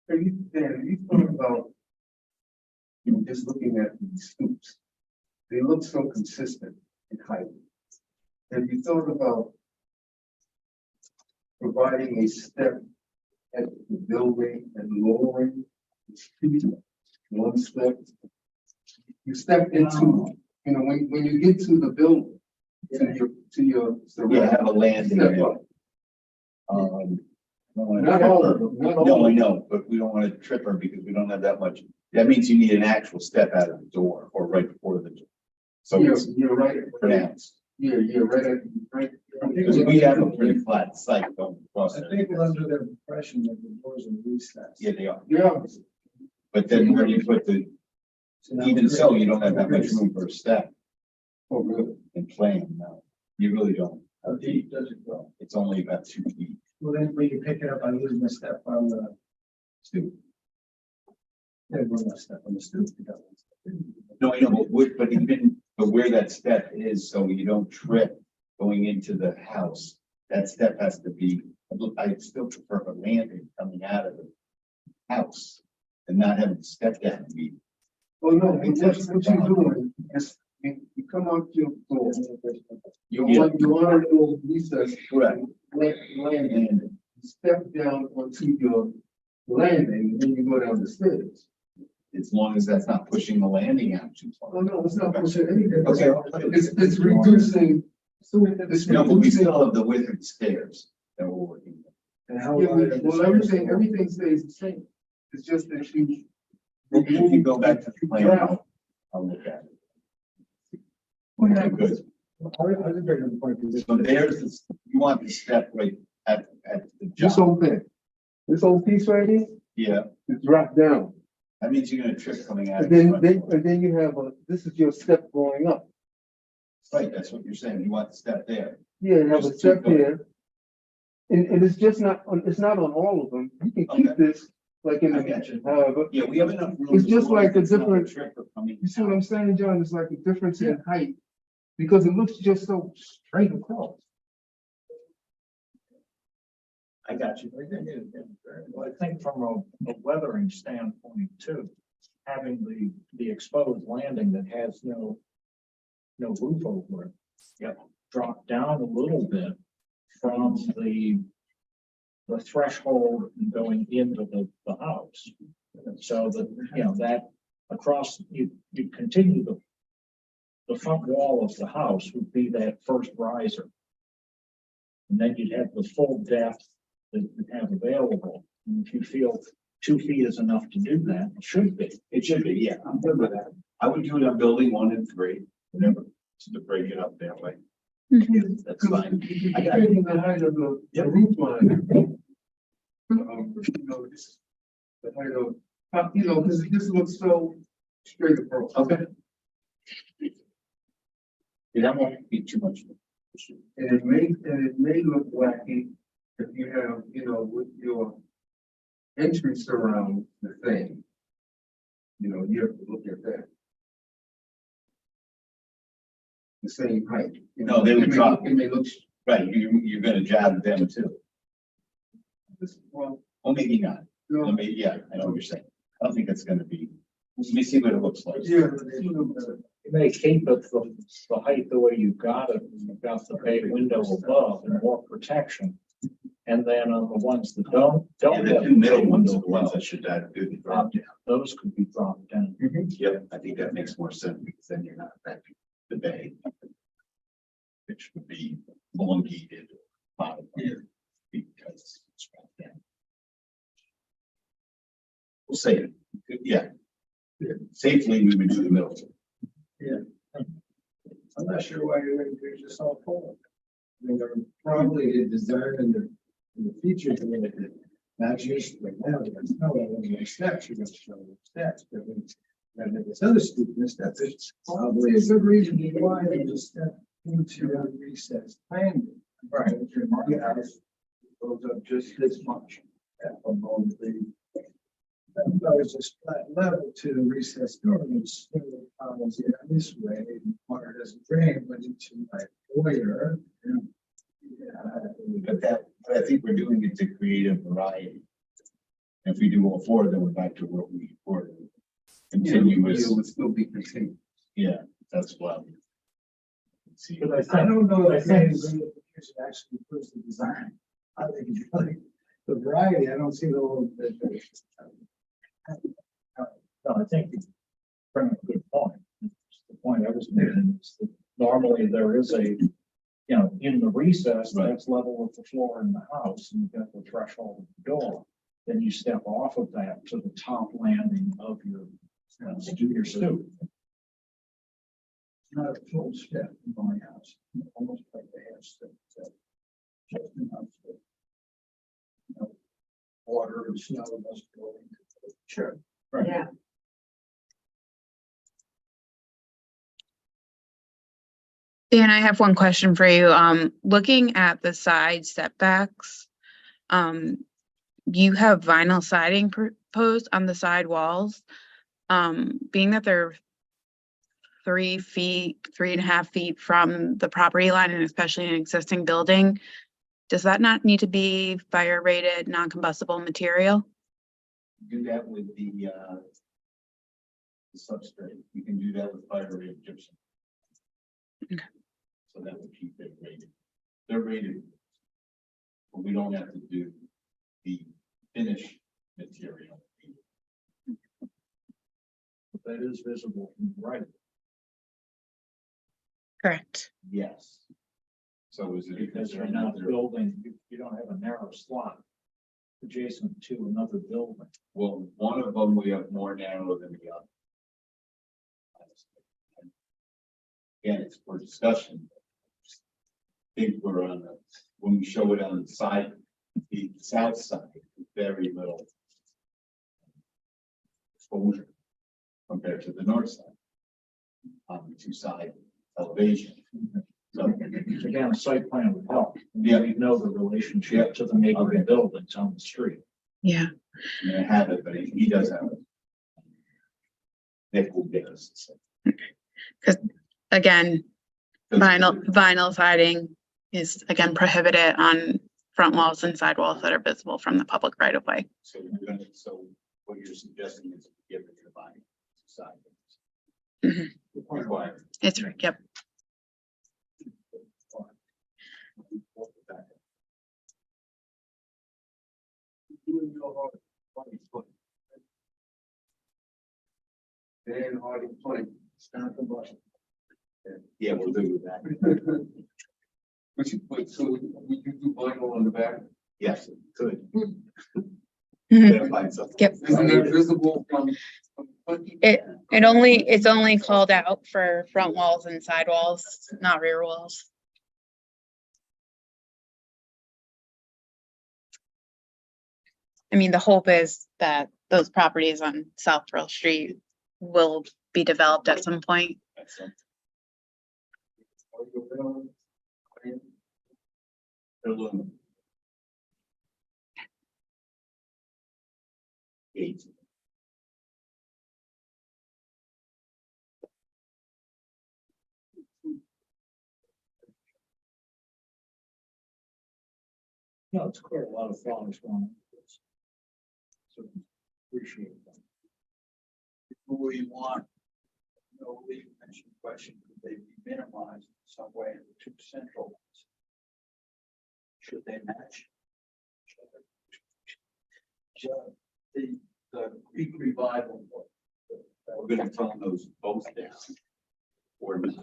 Have you thought about, just looking at these scoops, they look so consistent in height. Have you thought about providing a step at the building and lowering the street, one step? You step into, when you get to the building, to your. Yeah, have a landing. Step area. up. Not all of them. No, I know, but we don't want to trip her because we don't have that much. That means you need an actual step out of the door or right before the door. So it's You're right. pronounced. You're right. Because we have a pretty flat site going across. I think we're under the impression that the doors are recessed. Yeah, they are. Yeah. But then where do you put So now even we're- so, you don't have that much room for a step Oh, really? in plan, no. You really don't. How deep does it go? It's only about 2 feet. Well, then we can pick it up by losing a step on the stoop. Yeah, we're gonna step on the stoop. No, I know, but where that step is, so you don't trip going into the house, that step has to be, I still prefer a landing coming out of the house and not having to step down. Oh, no, but what you're doing is you come out your floor. You're on a little recess. Correct. Landing. You step down onto your landing, and then you go down the stairs. As long as that's not pushing the landing out too far. Oh, no, it's not pushing anything. Okay. It's reducing. It's No, but we reducing. still have the width of the stairs that we're working with. And how Yeah, wide are the well, stairs? everything stays the same. It's just that you. If you go back to the plan, Ground. I'll look at it. Well, yeah, Okay, good. I was bringing the point, because So there's this, you want the step right at the This job. whole thing, this whole piece right here, Yeah, is dropped down. that means you're gonna trip coming out. And of the then, front door. and then you have this is your step going up. Right, that's what you're saying. You want the step there. Yeah, you have a Just step keep going. here. And it's just not, it's not on all of them. You can keep Okay. this like in I got you. the, however, Yeah, we have enough room. It's just like a It's not different- tripper coming you see what out. I'm saying, John? It's like a difference in height. Because it looks just so straight across. I got you. Well, I think from a weathering standpoint too, having the exposed landing that has no roof over it. Yep, drop down a little bit from the threshold and going into the house. So that, you know, that across, you continue the front wall of the house would be that first riser. And then you'd have the full depth that you have available. And if you feel 2 feet is enough to do that, it should be. It should be, yeah, I'm good with that. I would do it on building 1 and 3, whatever, to break it up that way. That's fine. I got it. Depending on the height of the Yep. roof line. This, the height of, because it just looks so straight across. Okay. Yeah, that won't be too much. And it may look wacky if you have, with your entrance around the thing. You have to look at that. The same height. No, they would drop. It may look, Right, you're gonna jab them too. well, Well, maybe not. no, Maybe, yeah, I know what you're saying. I don't think it's gonna be, let me see what it looks like. yeah. You may keep it the height the way you've got it, and you've got the bay window above and more protection. And then on the ones that don't Yeah, have the the 2 middle ones window are the ones above, that should do the drop down. those could be dropped down. Yep, I think that makes more sense because then you're not affecting the bay. Which would be elongated. Because it's dropped down. We'll say it, yeah. Safely, we would do the middle. I'm not sure why you're going to do just all four. I mean, they're probably a design and the features of it, not just right now, there's no way steps, you're going to show the steps, but when there's other steepness, that's probably a good reason why they just step into a recessed landing. Right. Your house goes up just this much above the. That was just flat level to the recessed door, and it's this way, and water doesn't drain, but into my foyer. But I think we're doing it to create a variety. If we do all 4, then we're back to what we were. Continuous, It would still be continued. yeah, that's what. Let's see. But I don't know I if think- it actually improves the design. I think it's like the variety, I don't see the whole. No, I think you bring up a good point. The point I was making is that normally there is a, in the recess, Right. that's level with the floor in the house, and you've got the threshold of the door. Then you step off of that to the top landing of your stoop. Not a full step in my house, almost like they have steps. Just enough to, water and snow must go into the. Sure. Right. Yeah, Dan, I have one question for you. Looking at the side setbacks, you have vinyl siding proposed on the side walls. Being that they're 3 feet, 3.5 feet from the property line, and especially in an existing building, does that not need to be fire rated, non-combustible material? Do that with the the substrate. You can do that with fiber rate gypsum. Okay. So that would keep it rated. They're rated. But we don't have to do the finish material. That is visible from the right. Correct. Yes. So is it Because because you're they're not not building, you don't have a narrow slot adjacent to another building. well, one of them we have more narrow than the other. Again, it's for discussion. I think we're on the, when we show it on the side, the south side, very little exposure compared to the north side on the two side elevation. So, Again, a site plan would help. Yeah. We know the relationship to the neighboring buildings on the street. Yeah. I mean, I have it, but he does have it. Nick will get us. Again, vinyl siding is again prohibited on front walls and sidewalls that are visible from the public right of way. So we're gonna, so what you're suggesting is give it to the body side. Mhm. Required. It's, yep. Dan Hardy plank, start the button. Yeah, we'll do that. But so we can do vinyl on the back, Yes, it could. Mhm. Gotta find something. Yep. isn't it visible from? It's only called out for front walls and sidewalls, not rear walls. I mean, the hope is that those properties on South Pearl Street will be developed at some point. Excellent. Aluminum. Eight. No, it's clear a lot of thought is going into this. So appreciate that. Who we want, no lead mention question, could they be minimized in some way in the two central ones? Should they match? The Greek revival. We're gonna tone those both down. Or not,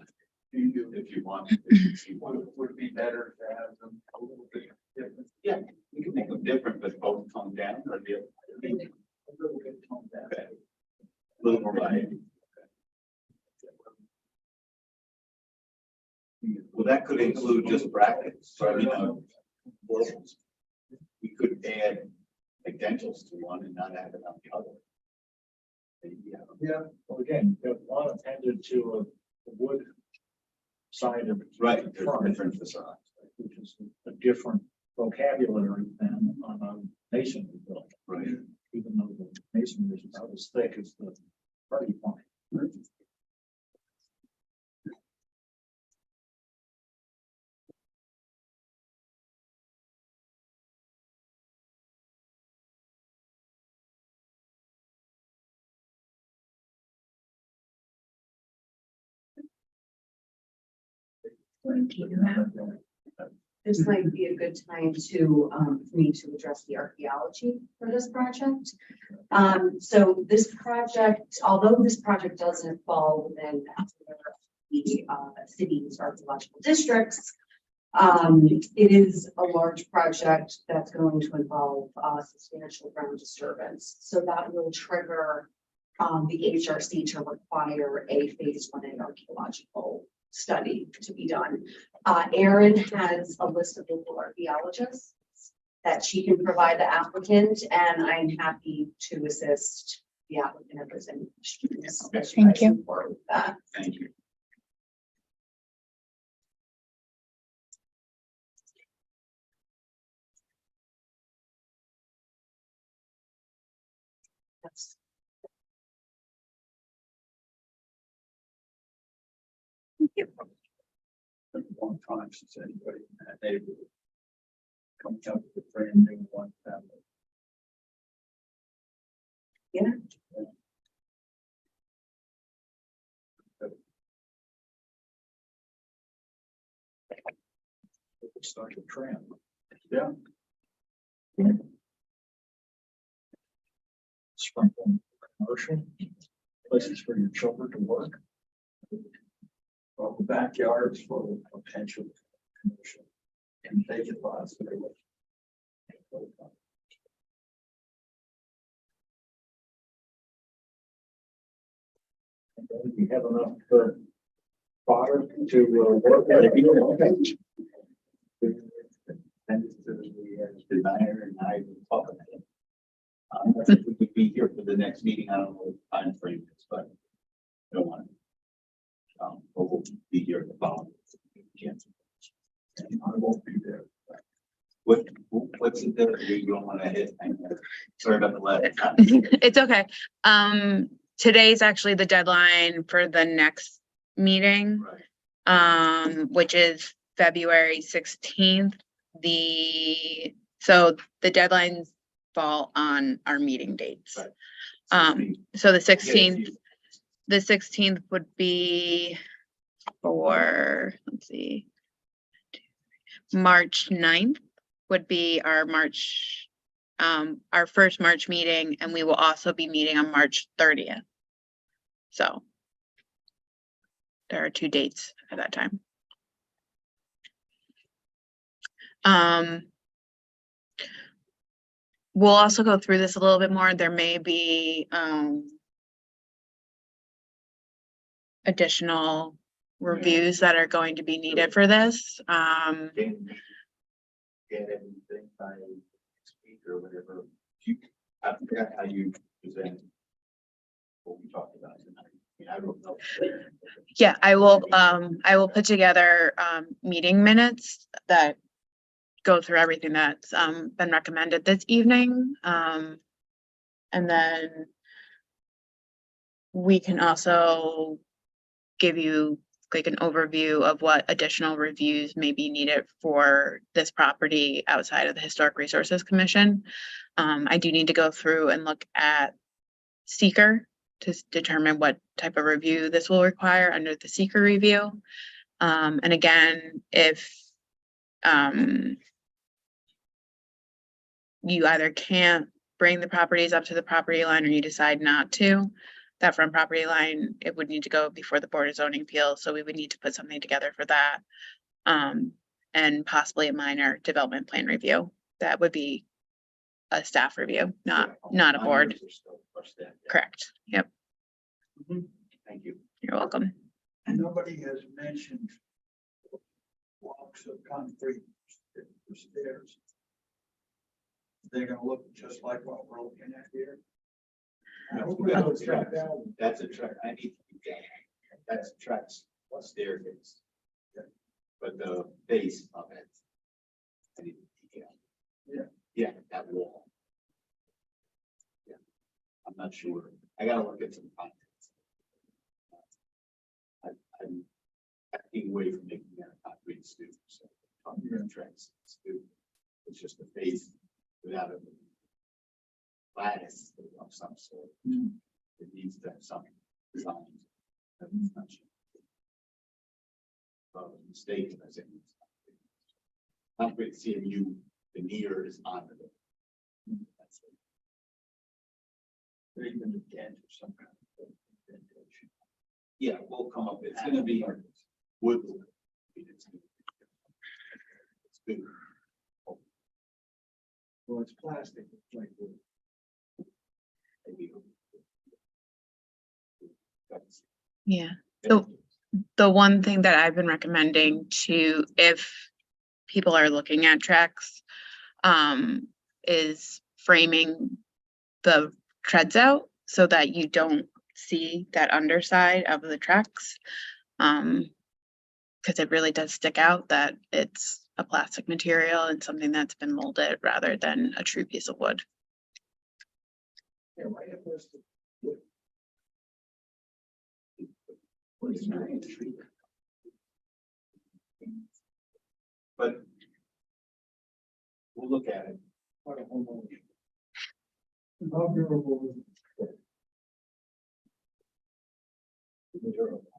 You, if you want. If you see one. would it be better to have them a little bit different? Yeah, we can make them different, but both toned down or the. A little bit toned down. Okay. Little variety. Well, that could include just brackets, so I mean, we could add like dentals to one and not add it on the other. Yeah, Yeah, well, again, you have one appended to a wood side of. right, there's front, different facades. which is a different vocabulary than on a masonry building. Right. Even though the masonry is about as thick as the party plank. This might be a good time to, for me to address the archaeology for this project. So this project, although this project doesn't fall within the city's archaeological districts, it is a large project that's going to involve substantial ground disturbance. So that will trigger the HRC to require a phase 1A archaeological study to be done. Erin has a list of local archaeologists that she can provide the applicant, and I'm happy to assist the applicant if there's any questions. Thank you. For that. Thank you. That's Been a long time since anybody in that neighborhood coming up with a brand new one family. Yeah. Start the trend. Yeah. Sprinkle commercial places for your children to work. Well, the backyards for potential commercial. And vacant lots. We have enough fodder to work at it. And the designer and I will talk about it. I think we could be here for the next meeting. I don't know what time frame is, but I don't want to. But we'll be here at the following. I won't be there. What's it there? You don't want to hit. Sorry about the letter. It's okay. Today's actually the deadline for the next meeting, Right. which is February 16th. So the deadlines fall on our meeting dates. Right. So the 16th would be for, let's see, March 9th would be our first March meeting, and we will also be meeting on March 30th. So there are 2 dates at that time. We'll also go through this a little bit more. There may be additional reviews that are going to be needed for this. Can get everything by next week or whatever. I forgot how you present what we talked about tonight. I mean, I don't know. Yeah, I will put together meeting minutes that go through everything that's been recommended this evening. And then we can also give you like an overview of what additional reviews may be needed for this property outside of the Historic Resources Commission. I do need to go through and look at seeker to determine what type of review this will require under the seeker review. And again, if you either can't bring the properties up to the property line or you decide not to, that front property line, it would need to go before the Board of Zoning Appeals. So we would need to put something together for that. And possibly a minor development plan review. That would be a staff review, not a board. Correct. Yep. Thank you. You're welcome. And nobody has mentioned blocks of concrete for stairs. They're gonna look just like what we're looking at here. That's a track. I need to do that. That's tracks staircase. But the base of it. I need to, yeah, that wall. Yeah, I'm not sure. I gotta look at some context. I'm backing away from making that a concrete stoop. So concrete tracks stoop. It's just a base without a lattice of some sort. It needs to have some design. That's not sure. Mistaken, I think. Concrete CMU veneer is on it. That's it. Even a dent or some kind of indentation. Yeah, we'll come up. It's gonna be wood. It's good. Well, it's plastic, it's like wood. Yeah. So the one thing that I've been recommending to, if people are looking at tracks, is framing the treads out so that you don't see that underside of the tracks. Because it really does stick out that it's a plastic material and something that's been molded rather than a true piece of wood. Yeah, why have this? What is nine tree? But we'll look at it. What a homeowner. How durable is it?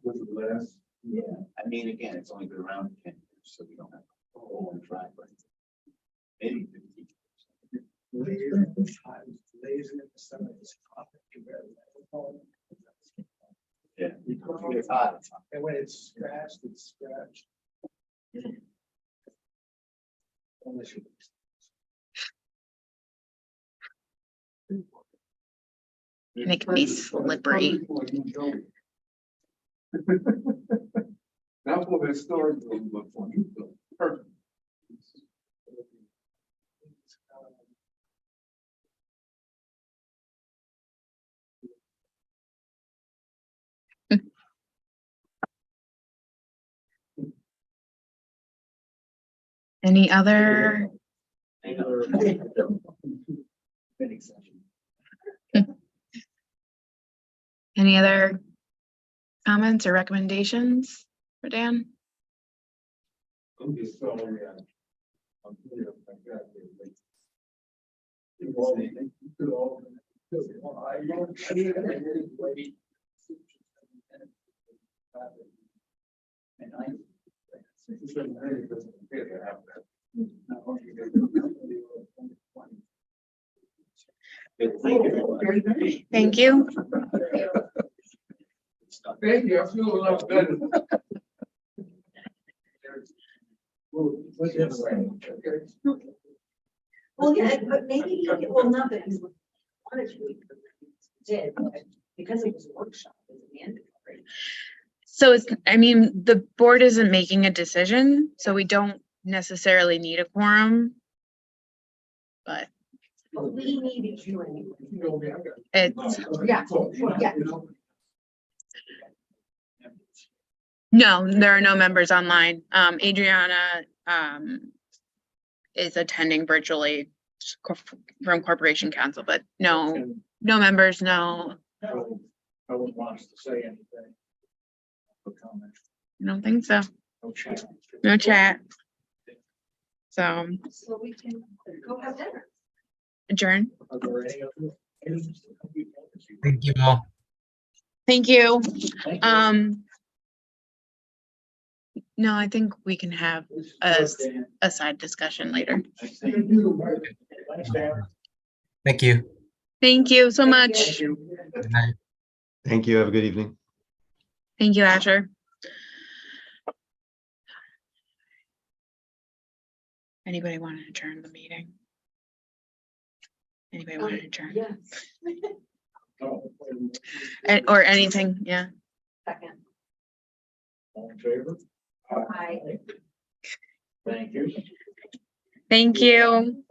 Was it last? Yeah, I mean, again, it's only been around 10 years, so we don't have. Oh, on track, right? Maybe 50%. Laser in the sun is hot. Yeah. It's hot. And when it's scratched, it's scratched. Unless you. And it can be slippery. That's what the storage room looks like. Perfect. Any other, any other comments or recommendations for Dan? I'm just sorry. I'm here, I got here late. You all, you could all- I don't see it, I didn't wait. And I. It's been very good to have that. Thank you. Thank you, I feel a lot better. Well, yeah, but maybe, well, not that he's wanted to, did, but because it was a workshop, it was mandatory. So it's, I mean, the board isn't making a decision, so we don't necessarily need a quorum. But But we needed you anyway. You know me, I got. it's, Yeah, yeah. no, there are no members online. Adriana, is attending virtually from Corporation Council, but no members, no, No one wants to say anything. No comment, I don't think so. no chat. No chat. So So we can go have dinner. adjourn. Are there any other items that we want to see? Thank you all. Thank you. Thank you. No, I think we can have a side discussion later. Thank you. Thanks, Dan. Thank you. Thank you so Thank much. you. Good night. Thank you. Have a good evening. Thank you, Asher. Anybody want to adjourn the meeting? Anybody want to adjourn? Yes. Or anything? Yeah. Second. All in favor? Aye. Thank you. Thank you.